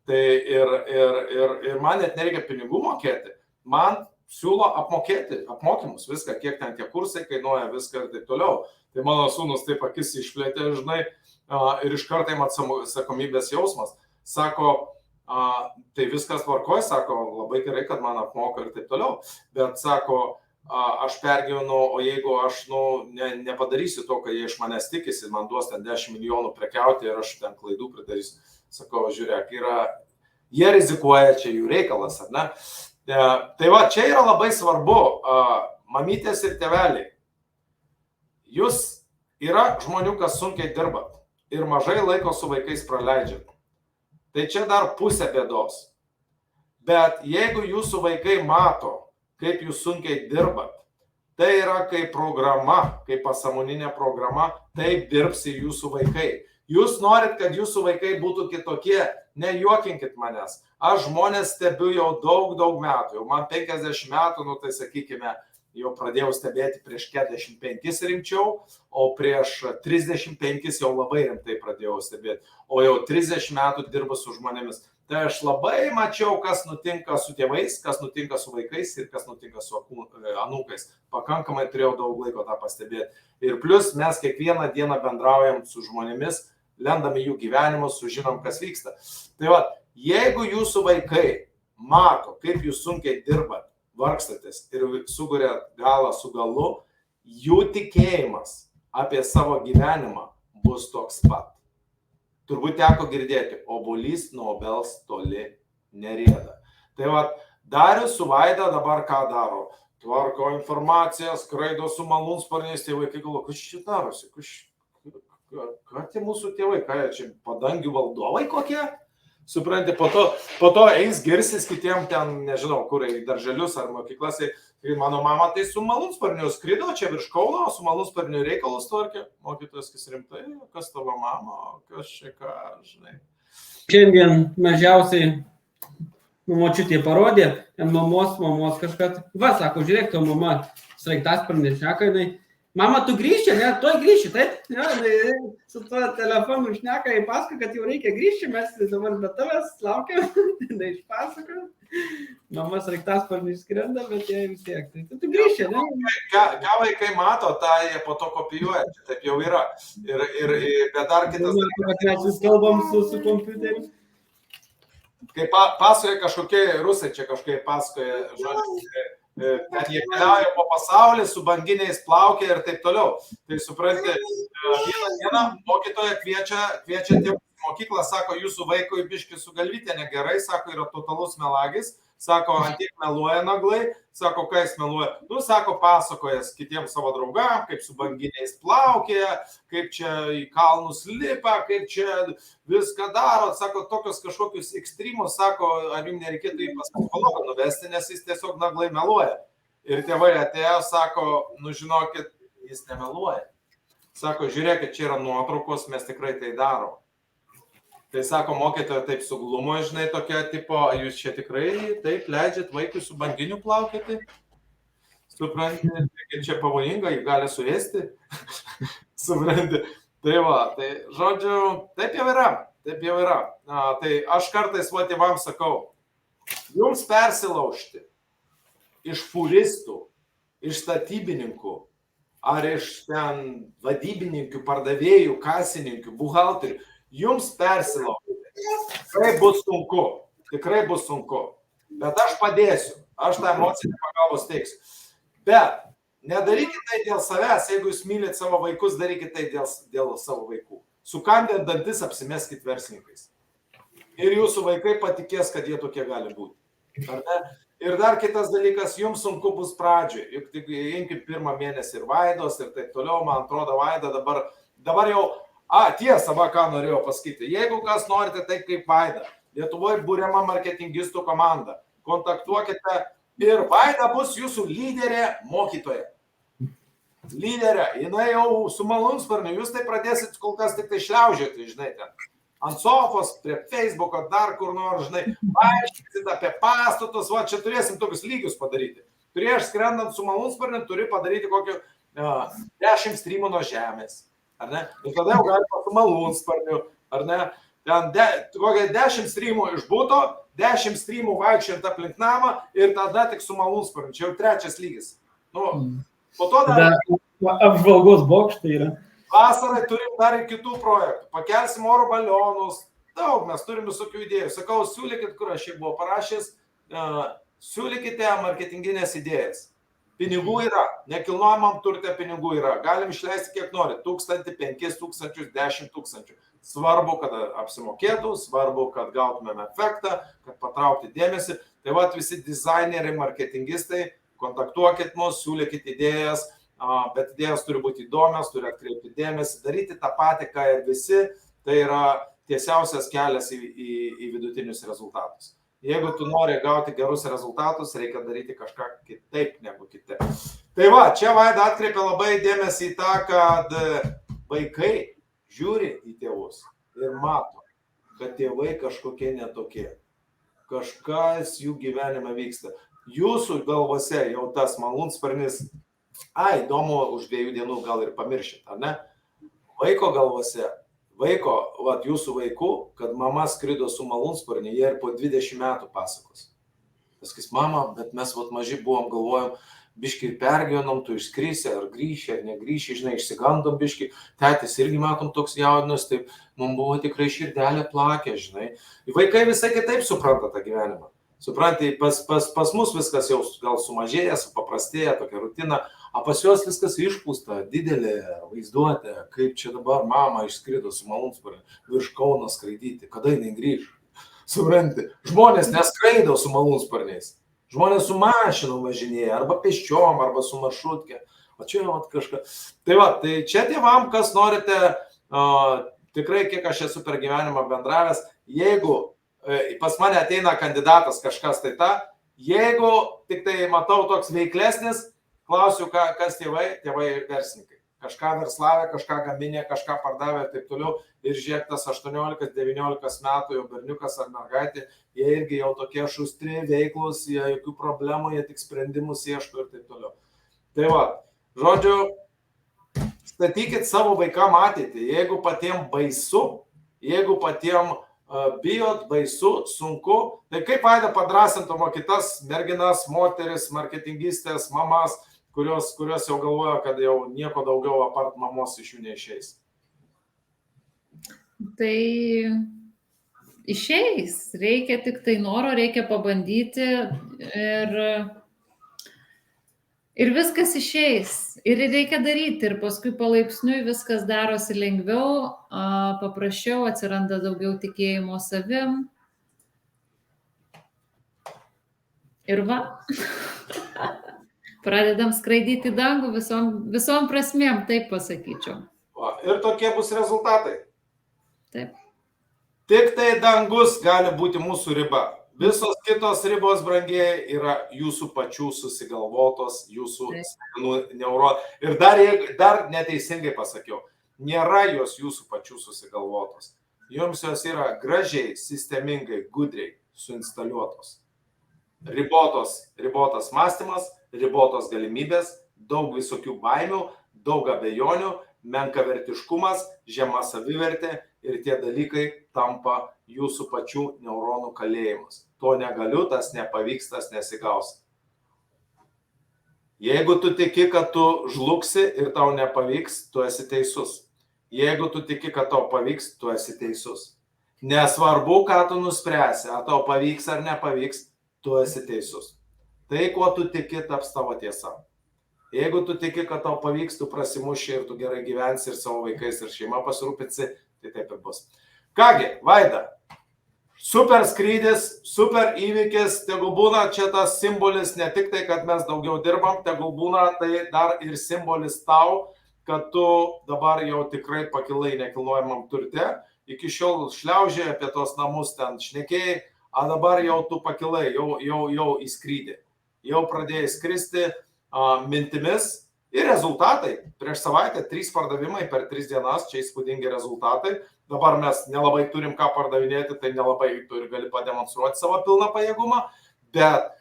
A: Tai ir man net nereikia pinigų mokėti, man siūlo apmokymus, viską, kiek ten tie kursai kainuoja, viską ir taip toliau. Tai mano sūnus taip akis išplėtė, žinai, ir iš karto jam atsakomybės jausmas. Sako, tai viskas tvarkoj, sako, labai gerai, kad man apmoka ir taip toliau. Bet sako, aš pergyvenu, o jeigu aš nepadarysiu to, kad jie iš manęs tikisi, man duos ten 10 milijonų prekiauti ir aš ten klaidų pridarysiu. Sako, žiūrėk, jie rizikuoja, čia jų reikalas, ar ne? Tai va, čia yra labai svarbu, mamytės ir tėveliai. Jūs yra žmonių, kas sunkiai dirbat ir mažai laiko su vaikais praleidžiat. Tai čia dar pusė bėdos. Bet jeigu jūsų vaikai mato, kaip jūs sunkiai dirbat, tai yra kaip programa, kaip pasąmoninė programa, taip dirbs ir jūsų vaikai. Jūs norit, kad jūsų vaikai būtų kitokie, nejuokinkit manęs. Aš žmonės stebiu jau daug metų, jau man 50 metų, tai sakykime, jau pradėjau stebėti prieš 45 rimčiau, o prieš 35 jau labai rimtai pradėjau stebėti, o jau 30 metų dirbu su žmonėmis. Tai aš labai mačiau, kas nutinka su tėvais, kas nutinka su vaikais ir kas nutinka su anūkais. Pakankamai turėjau daug laiko tą pastebėti. Ir plus mes kiekvieną dieną bendraujam su žmonėmis, lendam į jų gyvenimus, sužinom, kas vyksta. Tai va, jeigu jūsų vaikai mato, kaip jūs sunkiai dirbat, vargstatės ir suguria galą su galu, jų tikėjimas apie savo gyvenimą bus toks pat. Turbūt teko girdėti, obuolys nuo obels toli nerieda. Tai va, Darius su Vaida dabar ką daro? Tvarko informaciją, skraido su malūnsparniais, tai vaikai galvo, kas čia darosi? Ką tie mūsų tėvai, ką jie čia padangių valdovai kokie? Supranti, po to eis girsis kitiem ten, nežinau, kur į darželius ar mokyklas. Mano mama tai su malūnsparniu skrido čia virš Kauno, su malūnsparniu reikalus tvarkė. Mokytojas, kas rimtai, kas tavo mama, kas čia ką, žinai.
E: Šiandien mažiausiai močiutė parodė, mamos kažką. Va, sako, žiūrėk, to mama sraigtasparnį šeka, jinai Mama, tu grįžti, ne? Tuoj grįžti, taip? Ja, su tuo telefonu šneka į paską, kad jau reikia grįžti, mes dabar be tavęs laukiam, išpasako. Mama sraigtasparniu išskrenda, bet jie vis tiek. Tai tu grįžti, ne?
A: Ką vaikai mato, tą jie po to kopijuoja, taip jau yra. Bet dar kitas
E: dalykas. Mes vis kalbam su kompiuteriu.
A: Kai pasakoja kažkokie rusai, čia kažkokie pasakoja, žodžiu, kad jie keliauja po pasaulį, su banginiais plaukia ir taip toliau. Tai supranti, vieną dieną mokytoja kviečia tėvus į mokyklą, sako, jūsų vaikui biški su galvytė negerai, sako, yra totalus melagis, sako, antiek meluoja naglai, sako, ką jis meluoja. Nu, sako, pasakojas kitiems savo draugam, kaip su banginiais plaukia, kaip čia į kalnus lipa, kaip čia viską daro, sako, tokios kažkokius ekstremus, sako, ar jums nereikėtų į pas psichologą nuvesti, nes jis tiesiog naglai meluoja. Ir tėvai atėjo, sako, nu žinokit, jis nemeluoja. Sako, žiūrėkit, čia yra nuotraukos, mes tikrai tai darom. Tai sako, mokytoja taip suglumo, žinai, tokia tipo, jūs čia tikrai taip leidžiat vaikui su banginiu plaukioti? Supranti, čia pavojinga, jį gali suėsti. Supranti. Tai va, tai žodžiu, taip jau yra. Tai aš kartais va tėvams sakau, jums persilaužti iš furistų, iš statybininkų, ar iš ten vadybininkų, pardavėjų, kasininkų, buhalterių, jums persilaužti. Tikrai bus sunku. Bet aš padėsiu, aš tą emocinį pagalbos teiksiu. Bet nedarykit tai dėl savęs, jeigu jūs mylit savo vaikus, darykit tai dėl savo vaikų. Sukandę dantis apsimeskit verslininkais. Ir jūsų vaikai patikės, kad jie tokie gali būti. Ar ne? Ir dar kitas dalykas, jums sunku bus pradžioj. Juk tik imkit pirmą mėnesį ir Vaidos ir taip toliau, man atrodo, Vaida dabar jau, tiesa, ką norėjau pasakyti. Jeigu kas norite taip kaip Vaida, Lietuvoje būriama marketingistų komanda, kontaktuokite ir Vaida bus jūsų lyderė mokytoja. Lyderė, jinai jau su malūnsparniu, jūs tai pradėsit kol kas tik tai šliaužioti, žinai, ten. Ant sofos, prie Facebooko, dar kur nors, žinai, paaiškinsit apie pastatus, va, čia turėsim tokius lygius padaryti. Prieš skrendant su malūnsparniu turi padaryti kokį 10 strymų nuo žemės, ar ne? Ir tada jau galima su malūnsparniu, ar ne? Ten kokie 10 strymų iš buto, 10 strymų vaikščiant aplink namą ir tada tik su malūnsparniu. Čia jau trečias lygis. Nu, po to dar...
E: Apžvalgos bokštai yra.
A: Vasarai turim dar ir kitų projektų. Pakelsim oro balionus. Daug mes turim visokių idėjų. Sakau, siūlykit, kur aš jau buvau parašęs, siūlykite marketinginės idėjas. Pinigų yra. Nekilnojamam turte pinigų yra. Galim išleisti kiek nori. 1000, 5000, 10 000. Svarbu, kad apsimokėtų, svarbu, kad gautumėm efektą, kad patraukti dėmesį. Tai va, visi dizaineriai, marketingistai, kontaktuokit mus, siūlykit idėjas. Bet idėjos turi būti įdomios, turi atkreipti dėmesį, daryti tą patį, ką ir visi, tai yra tiesiausias kelias į vidutinius rezultatus. Jeigu tu nori gauti gerus rezultatus, reikia daryti kažką kitaip negu kiti. Tai va, čia Vaida atkreipia labai dėmesį į tą, kad vaikai žiūri į tėvus ir mato, kad tėvai kažkokie netokie. Kažkas jų gyvenime vyksta. Jūsų galvose jau tas malūnsparnis įdomu, už 2 dienų gal ir pamiršit, ar ne? Vaiko galvose, jūsų vaikų, kad mama skrido su malūnsparniu, jie ir po 20 metų pasakos. Paskys, mama, bet mes maži buvom, galvojom, biški pergyvenom, tu išskrisi, ar grįši, ar negrįši, žinai, išsigandom biški. Tetis irgi matom toks jaudinas, taip, mums buvo tikrai širdelė plakė, žinai. Vaikai visai kitaip supranta tą gyvenimą. Suprantai, pas mus viskas jau gal sumažėja, supaprastėja, tokia rutina, o pas juos viskas išpūsta, didelė vaizduotė, kaip čia dabar mama išskrido su malūnsparniu virš Kauno skraidyti, kada jinai grįš. Supranti, žmonės neskraido su malūnsparniais, žmonės su mašinom važinėja, arba pėsčiom, arba su maršrutkė, o čia jau kažką. Tai va, tai čia tėvam, kas norite, tikrai kiek aš esu per gyvenimą bendravęs, jeigu pas mane ateina kandidatas kažkas tai jeigu tik tai matau toks veiklesnis, klausiu, kas tėvai verslininkai. Kažką verslavę, kažką gaminė, kažką pardavė ir taip toliau. Ir žiūrėk, tas 18-19 metų jau berniukas ar mergaitė, jie irgi jau tokie šustri, veiklus, jie jokių problemų, jie tik sprendimus ieško ir taip toliau. Tai va, žodžiu, statykit savo vaikam ateitį. Jeigu patiem baisu, jeigu patiem bijot, baisu, sunku, tai kaip Vaida padrasintumo kitas merginas, moteris, marketingistės, mamas, kurios jau galvoja, kad jau nieko daugiau apart mamos iš jų neišeis.
B: Tai išeis, reikia tik tai noro, reikia pabandyti ir viskas išeis. Ir reikia daryti, ir paskui palaipsniui viskas darosi lengviau, paprasčiau, atsiranda daugiau tikėjimo savim. Ir va, pradedam skraidyti dangų visom prasmėm, taip pasakyčiau.
A: Ir tokie bus rezultatai.
B: Taip.
A: Tik tai dangus gali būti mūsų riba. Visos kitos ribos, brangieji, yra jūsų pačių susigalvotos, jūsų smegenų neuronų. Ir dar neteisingai pasakiau, nėra jos jūsų pačių susigalvotos. Jums jos yra gražiai, sistemingai, gudriai suinstaliuotos. Ribotas mąstymas, ribotos galimybės, daug visokių baimių, daug abejonių, menkavertiškumas, žema savivertė ir tie dalykai tampa jūsų pačių neuronų kalėjimas. To negaliu, tas nepavyks, tas nesigaus. Jeigu tu tiki, kad tu žlugsi ir tau nepavyks, tu esi teisus. Jeigu tu tiki, kad tau pavyks, tu esi teisus. Nesvarbu, ką tu nuspręsi, ar tau pavyks ar nepavyks, tu esi teisus. Tai, kuo tu tiki, taps tavo tiesa. Jeigu tu tiki, kad tau pavyks, tu prasimuši ir tu gerai gyvensi ir savo vaikais ir šeima pasirūpinsi, tai taip ir bus. Kągi, Vaida, super skrydis, super įvykis, tegul būna čia tas simbolis, ne tik tai, kad mes daugiau dirbam, tegul būna tai dar ir simbolis tau, kad tu dabar jau tikrai pakilai nekilnojamam turte, iki šiol šliaužė apie tos namus ten šnekėjai, o dabar jau tu pakilai, jau į skrydį, jau pradėjai skristi mintimis ir rezultatai. Prieš savaitę 3 pardavimai per 3 dienas, čia įspūdingi rezultatai. Dabar mes nelabai turim ką pardavinėti, tai nelabai tu ir gali pademonstruoti savo pilną pajėgumą, bet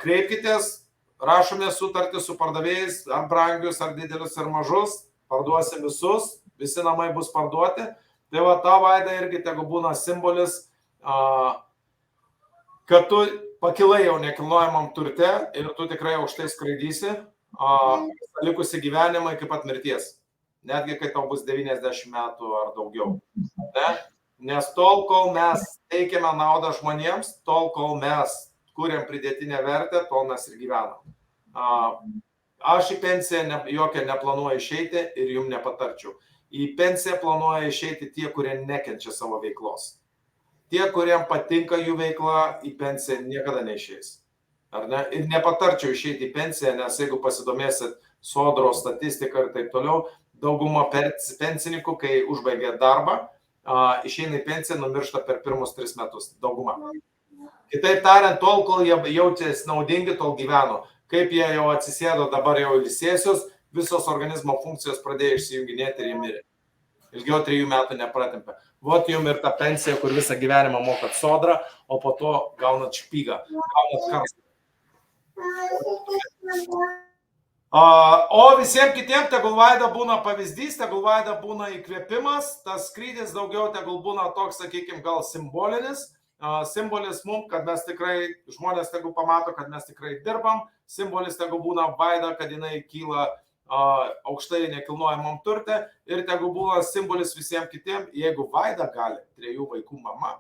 A: kreipkitės, rašome sutartį su pardavėjais, ar brangius, ar didelius, ar mažus, parduosim visus, visi namai bus parduoti. Tai va, ta Vaida irgi tegu būna simbolis, kad tu pakilai jau nekilnojamam turte ir tu tikrai aukštai skraidysi, likusi gyvenimą iki pat mirties. Netgi kai tau bus 90 metų ar daugiau. Ne? Nes tol, kol mes teikiame naudą žmonėms, tol, kol mes kuriam pridėtinę vertę, tol mes ir gyvenam. Aš į pensiją jokią neplanuoju išeiti ir jums nepatarčiau. Į pensiją planuoja išeiti tie, kurie nekenčia savo veiklos. Tie, kuriem patinka jų veikla, į pensiją niekada neišeis. Ar ne? Ir nepatarčiau išeiti į pensiją, nes jeigu pasidomėsit sodros statistiką ir taip toliau, dauguma pensininkų, kai užbaigia darbą, išeina į pensiją, numiršta per pirmus 3 metus. Dauguma. Kitaip tariant, tol, kol jie jaučiasi naudingi, tol gyveno. Kaip jie jau atsisėdo, dabar jau ilsėsius, visos organizmo funkcijos pradėjo išsijunginėti ir jie mirė. Ilgiau 3 metų nepratempė. Vot jums ir ta pensija, kur visą gyvenimą mokat sodrą, o po to gaunat špygą, gaunat karstą. O visiems kitiems tegul Vaida būna pavyzdys, tegul Vaida būna įkvėpimas, tas skrydis daugiau tegul būna toks, sakykime, gal simbolinis. Simbolis mums, kad mes tikrai, žmonės tegul pamato, kad mes tikrai dirbam. Simbolis tegul būna Vaida, kad jinai kyla aukštai nekilnojamam turte ir tegul būna simbolis visiems kitiems, jeigu Vaida gali 3 vaikų mama,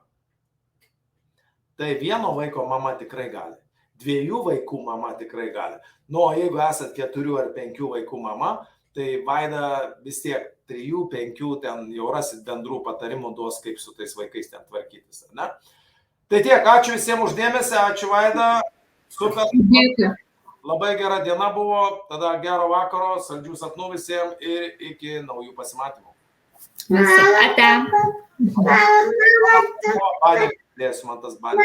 A: tai 1 vaiko mama tikrai gali, 2 vaikų mama tikrai gali. Nu, o jeigu esat 4 ar 5 vaikų mama, tai Vaida vis tiek 3, 5 ten jau rasit bendrų patarimų duos, kaip su tais vaikais ten tvarkytis. Ne? Tai tiek, ačiū visiems uždėmesį, ačiū Vaida, super.
B: Dėkui.
A: Labai gera diena buvo, tada gero vakaro, saldžių sapnų visiems ir iki naujų pasimatymų.
B: Visą ate.
A: Badė, dėsiu man tas badė.